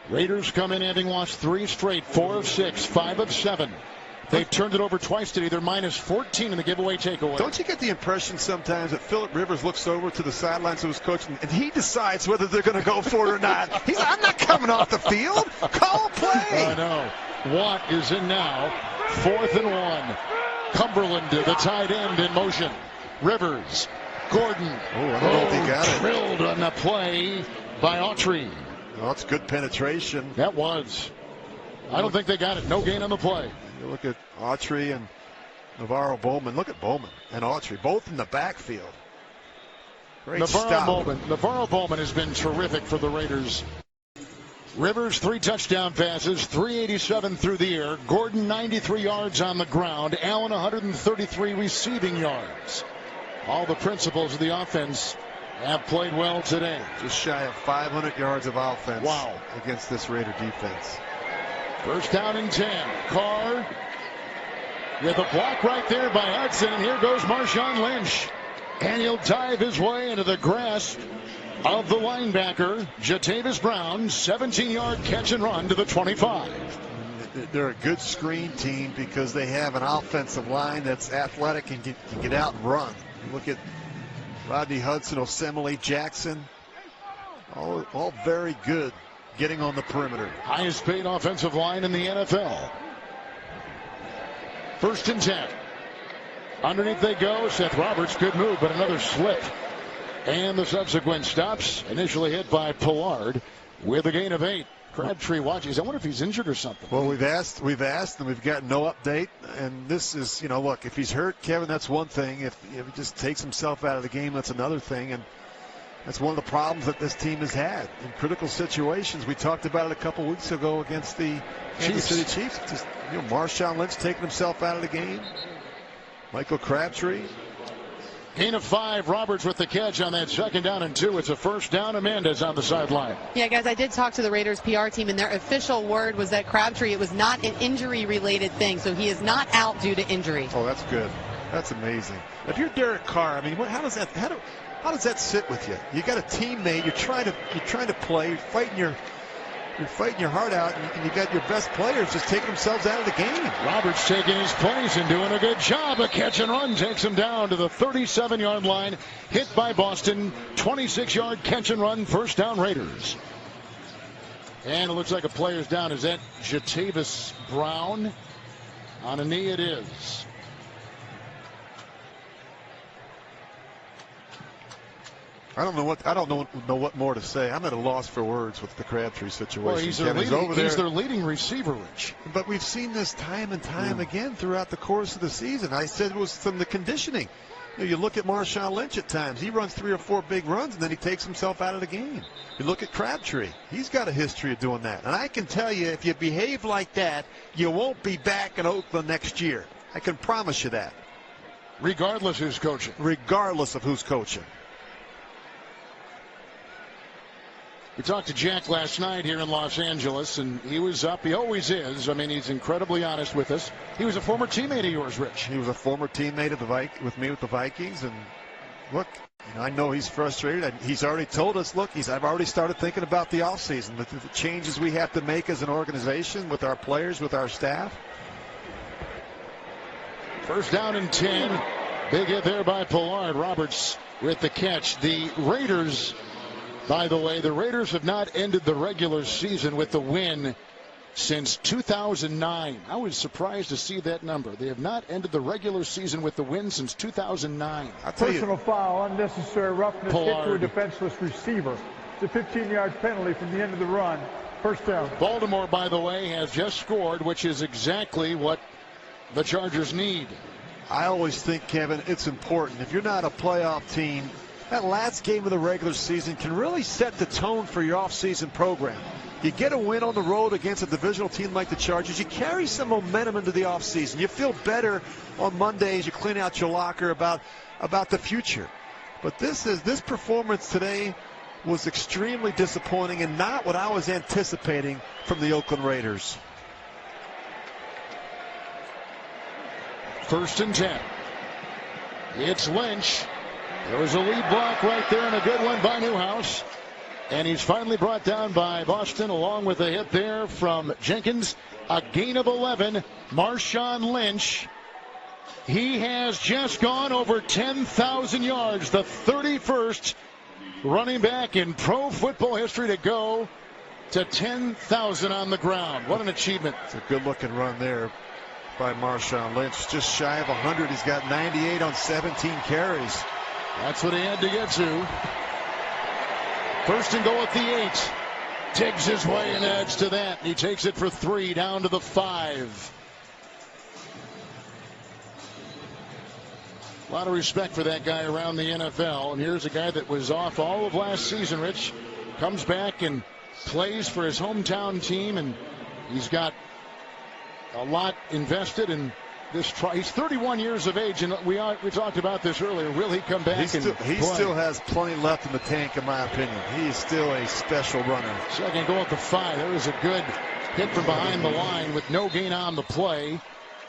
Raiders come in having lost 3 straight, 4 of 6, 5 of 7. They've turned it over twice today. They're minus 14 in the giveaway takeaway. Don't you get the impression sometimes that Phillip Rivers looks over to the sidelines of his coach and he decides whether they're going to go for it or not? He's like, I'm not coming off the field. Call a play. I know. Watt is in now. 4th and 1. Cumberland, the tight end, in motion. Rivers. Gordon. Oh, I don't know if he got it. Drilled on the play by Autry. Well, that's good penetration. That was. I don't think they got it. No gain on the play. You look at Autry and Navarro Bowman. Look at Bowman and Autry, both in the backfield. Great stop. Navarro Bowman has been terrific for the Raiders. Rivers, 3 touchdown passes, 387 through the air. Gordon, 93 yards on the ground. Allen, 133 receiving yards. All the principles of the offense have played well today. Just shy of 500 yards of offense. Wow. Against this Raider defense. 1st down and 10. Carr with a block right there by Hudson. And here goes Marshawn Lynch. And he'll dive his way into the grasp of the linebacker, Jatavis Brown. 17-yard catch and run to the 25. They're a good screen team because they have an offensive line that's athletic and can get out and run. You look at Rodney Hudson, Osemele, Jackson, all very good getting on the perimeter. Highest paid offensive line in the NFL. 1st and 10. Underneath they go. Seth Roberts, good move, but another slip. And the subsequent stops, initially hit by Pollard with a gain of 8. Crabtree watches. I wonder if he's injured or something. Well, we've asked, and we've got no update. And this is, look, if he's hurt, Kevin, that's one thing. If he just takes himself out of the game, that's another thing. And that's one of the problems that this team has had in critical situations. We talked about it a couple weeks ago against the Kansas City Chiefs. Just, Marshawn Lynch taking himself out of the game. Michael Crabtree. Gain of 5. Roberts with the catch on that 2nd down and 2. It's a 1st down. Amanda's on the sideline. Yeah, guys, I did talk to the Raiders PR team, and their official word was that Crabtree, it was not an injury-related thing, so he is not out due to injury. Oh, that's good. That's amazing. If you're Derek Carr, how does that sit with you? You got a teammate. You're trying to play. You're fighting your heart out, and you got your best players just taking themselves out of the game. Roberts taking his place and doing a good job. A catch and run takes him down to the 37-yard line. Hit by Boston. 26-yard catch and run. 1st down Raiders. And it looks like a player's down. Is that Jatavis Brown? On a knee it is. I don't know what more to say. I'm at a loss for words with the Crabtree situation. Well, he's their leading receiver, Rich. But we've seen this time and time again throughout the course of the season. I said it was from the conditioning. You look at Marshawn Lynch at times. He runs 3 or 4 big runs, and then he takes himself out of the game. You look at Crabtree. He's got a history of doing that. And I can tell you, if you behave like that, you won't be back in Oakland next year. I can promise you that. Regardless who's coaching. Regardless of who's coaching. We talked to Jack last night here in Los Angeles, and he was up. He always is. I mean, he's incredibly honest with us. He was a former teammate of yours, Rich. He was a former teammate of with me with the Vikings. And look, I know he's frustrated. He's already told us, look, I've already started thinking about the offseason, the changes we have to make as an organization with our players, with our staff. 1st down and 10. Big hit there by Pollard. Roberts with the catch. The Raiders... By the way, the Raiders have not ended the regular season with the win since 2009. I was surprised to see that number. They have not ended the regular season with the win since 2009. Personal foul, unnecessary roughness, hit to a defenseless receiver. It's a 15-yard penalty from the end of the run. 1st down. Baltimore, by the way, has just scored, which is exactly what the Chargers need. I always think, Kevin, it's important. If you're not a playoff team, that last game of the regular season can really set the tone for your offseason program. You get a win on the road against a divisional team like the Chargers, you carry some momentum into the offseason. You feel better on Mondays. You clean out your locker about the future. But this performance today was extremely disappointing and not what I was anticipating from the Oakland Raiders. 1st and 10. It's Lynch. There was a lead block right there and a good one by Newhouse. And he's finally brought down by Boston along with a hit there from Jenkins. A gain of 11. Marshawn Lynch. He has just gone over 10,000 yards. The 31st running back in pro football history to go to 10,000 on the ground. What an achievement. It's a good-looking run there by Marshawn Lynch. Just shy of 100. He's got 98 on 17 carries. That's what he had to get to. First and goal at the 8. Digs his way and adds to that. He takes it for 3 down to the 5. A lot of respect for that guy around the NFL. And here's a guy that was off all of last season, Rich. Comes back and plays for his hometown team, and he's got a lot invested in this try. He's 31 years of age, and we talked about this earlier. Will he come back? He still has plenty left in the tank, in my opinion. He is still a special runner. Second goal at the 5. There was a good hit from behind the line with no gain on the play.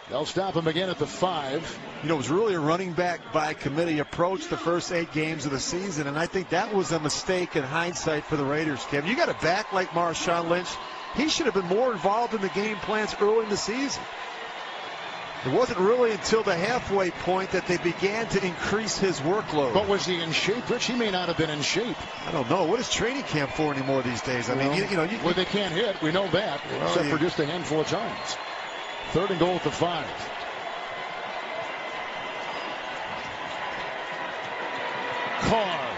They'll stop him again at the 5. You know, it was really a running back by committee approach the first 8 games of the season, and I think that was a mistake in hindsight for the Raiders, Kevin. You got a back like Marshawn Lynch. He should have been more involved in the game plans early in the season. It wasn't really until the halfway point that they began to increase his workload. But was he in shape, Rich? He may not have been in shape. I don't know. What is training camp for anymore these days? I mean, well, they can't hit. We know that, except for just a handful of times. Third and goal at the 5. Carr.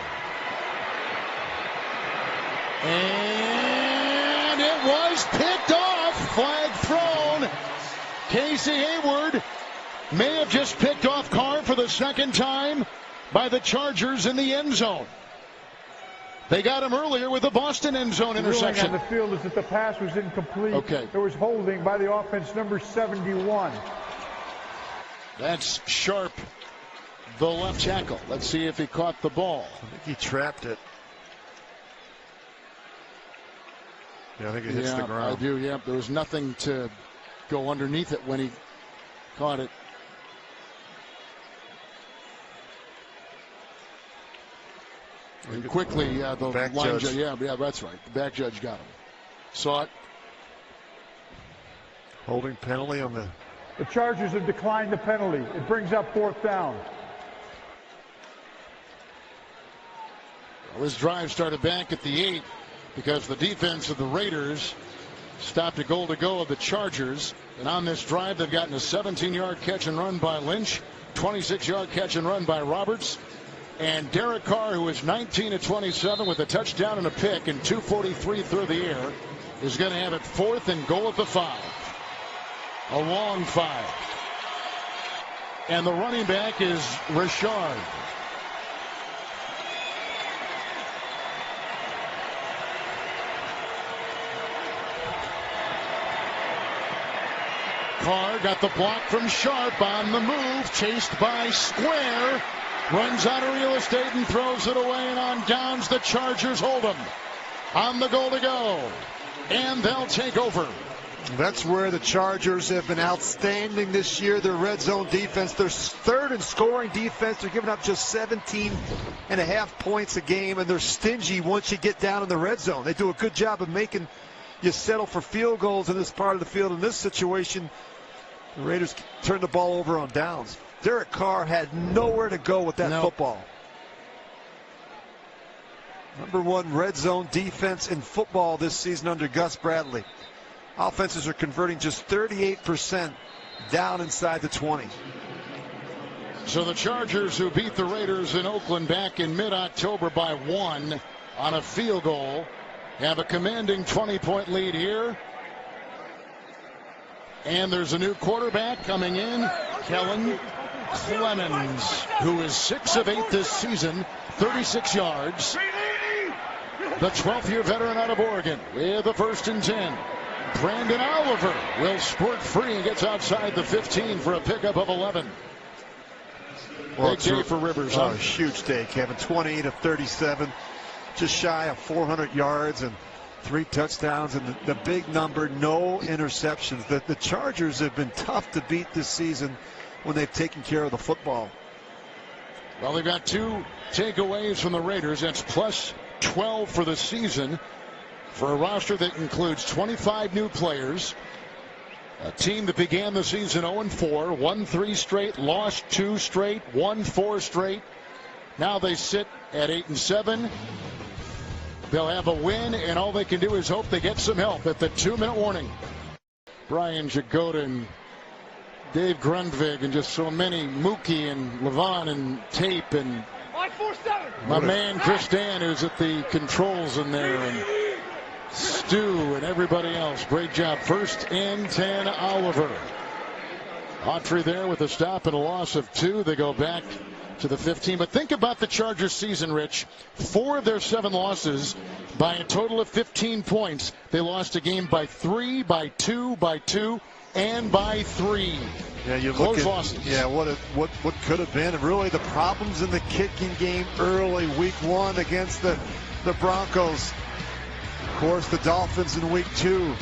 And it was picked off. Flag thrown. Casey Hayward may have just picked off Carr for the second time by the Chargers in the end zone. They got him earlier with the Boston end zone interception. The ruling on the field is that the pass was incomplete. Okay. There was holding by the offense, number 71. That's Sharp, the left tackle. Let's see if he caught the ball. I think he trapped it. Yeah, I think it hits the ground. I do, yeah. There was nothing to go underneath it when he caught it. And quickly, the back line judge. Yeah, that's right. The back judge got him. Saw it. Holding penalty on the... The Chargers have declined the penalty. It brings up 4th down. Well, this drive started back at the 8 because the defense of the Raiders stopped a goal to go of the Chargers. And on this drive, they've gotten a 17-yard catch and run by Lynch, 26-yard catch and run by Roberts. And Derek Carr, who is 19 of 27 with a touchdown and a pick and 2:43 through the air, is going to have it 4th and goal at the 5. A long 5. And the running back is Richard. Carr got the block from Sharp on the move, chased by Square. Runs out of real estate and throws it away, and on downs the Chargers hold him on the goal to go, and they'll take over. That's where the Chargers have been outstanding this year. Their red zone defense, their 3rd in scoring defense. They're giving up just 17.5 points a game, and they're stingy once you get down in the red zone. They do a good job of making you settle for field goals in this part of the field. In this situation, the Raiders turned the ball over on downs. Derek Carr had nowhere to go with that football. Number 1 red zone defense in football this season under Gus Bradley. Offenses are converting just 38% down inside the 20. So the Chargers, who beat the Raiders in Oakland back in mid-October by 1 on a field goal, have a commanding 20-point lead here. And there's a new quarterback coming in, Kellen Clemens, who is 6 of 8 this season, 36 yards. The 12th-year veteran out of Oregon with the 1st and 10. Brandon Oliver will spurt free and gets outside the 15 for a pickup of 11. Well, big day for Rivers. Oh, huge day, Kevin. 28 of 37, just shy of 400 yards and 3 touchdowns, and the big number, no interceptions. The Chargers have been tough to beat this season when they've taken care of the football. Well, they've got 2 takeaways from the Raiders. That's plus 12 for the season for a roster that includes 25 new players. A team that began the season 0-4, won 3 straight, lost 2 straight, won 4 straight. Now they sit at 8-7. they'll have a win, and all they can do is hope they get some help at the 2-minute warning. Brian Jagoda and Dave Grundvig and just so many, Mookie and Levon and Tape and my man Chris Dan, who's at the controls in there, and Stu and everybody else. Great job. 1st and 10, Oliver. Autry there with a stop and a loss of 2. They go back to the 15. But think about the Chargers season, Rich. 4 of their 7 losses by a total of 15 points. They lost a game by 3, by 2, by 2, and by 3. Yeah, you Close look at losses. Yeah, what could have been, and really the problems in the kicking game early, week 1 against the Broncos. Of course, the Dolphins in week 2.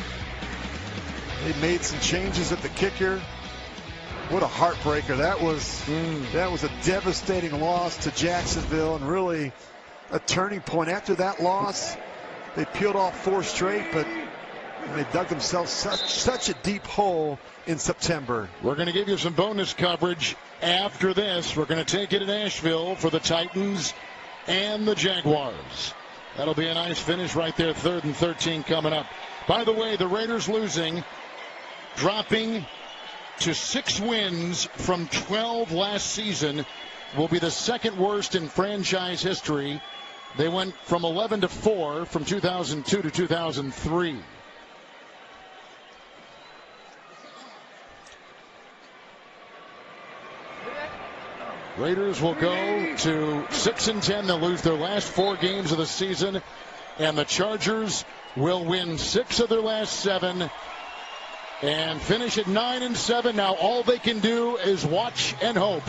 They made some changes at the kicker. What a heartbreaker that was. That was a devastating loss to Jacksonville, and really a turning point. After that loss, they peeled off 4 straight, but they dug themselves such a deep hole in September. We're going to give you some bonus coverage after this. We're going to take it to Nashville for the Titans and the Jaguars. That'll be a nice finish right there. 3rd and 13 coming up. By the way, the Raiders losing, dropping to 6 wins from 12 last season, will be the 2nd worst in franchise history. They went from 11 to 4 from 2002 to 2003. Raiders will go to 6 and 10. They'll lose their last 4 games of the season, and the Chargers will win 6 of their last 7 and finish at 9 and 7. Now all they can do is watch and hope.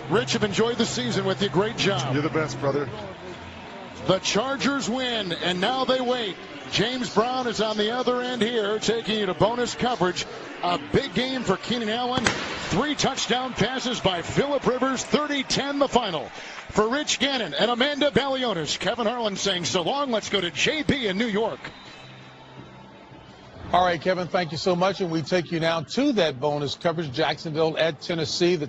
Rich, have enjoyed the season with you. Great job. You're the best, brother. The Chargers win, and now they wait. James Brown is on the other end here, taking you to bonus coverage. A big game for Keenan Allen. 3 touchdown passes by Phillip Rivers. 30-10 the final. For Rich Gannon and Amanda Balionis, Kevin Harlan saying so long. Let's go to JB in New York. All right, Kevin, thank you so much. And we take you now to that bonus coverage. Jacksonville at Tennessee. The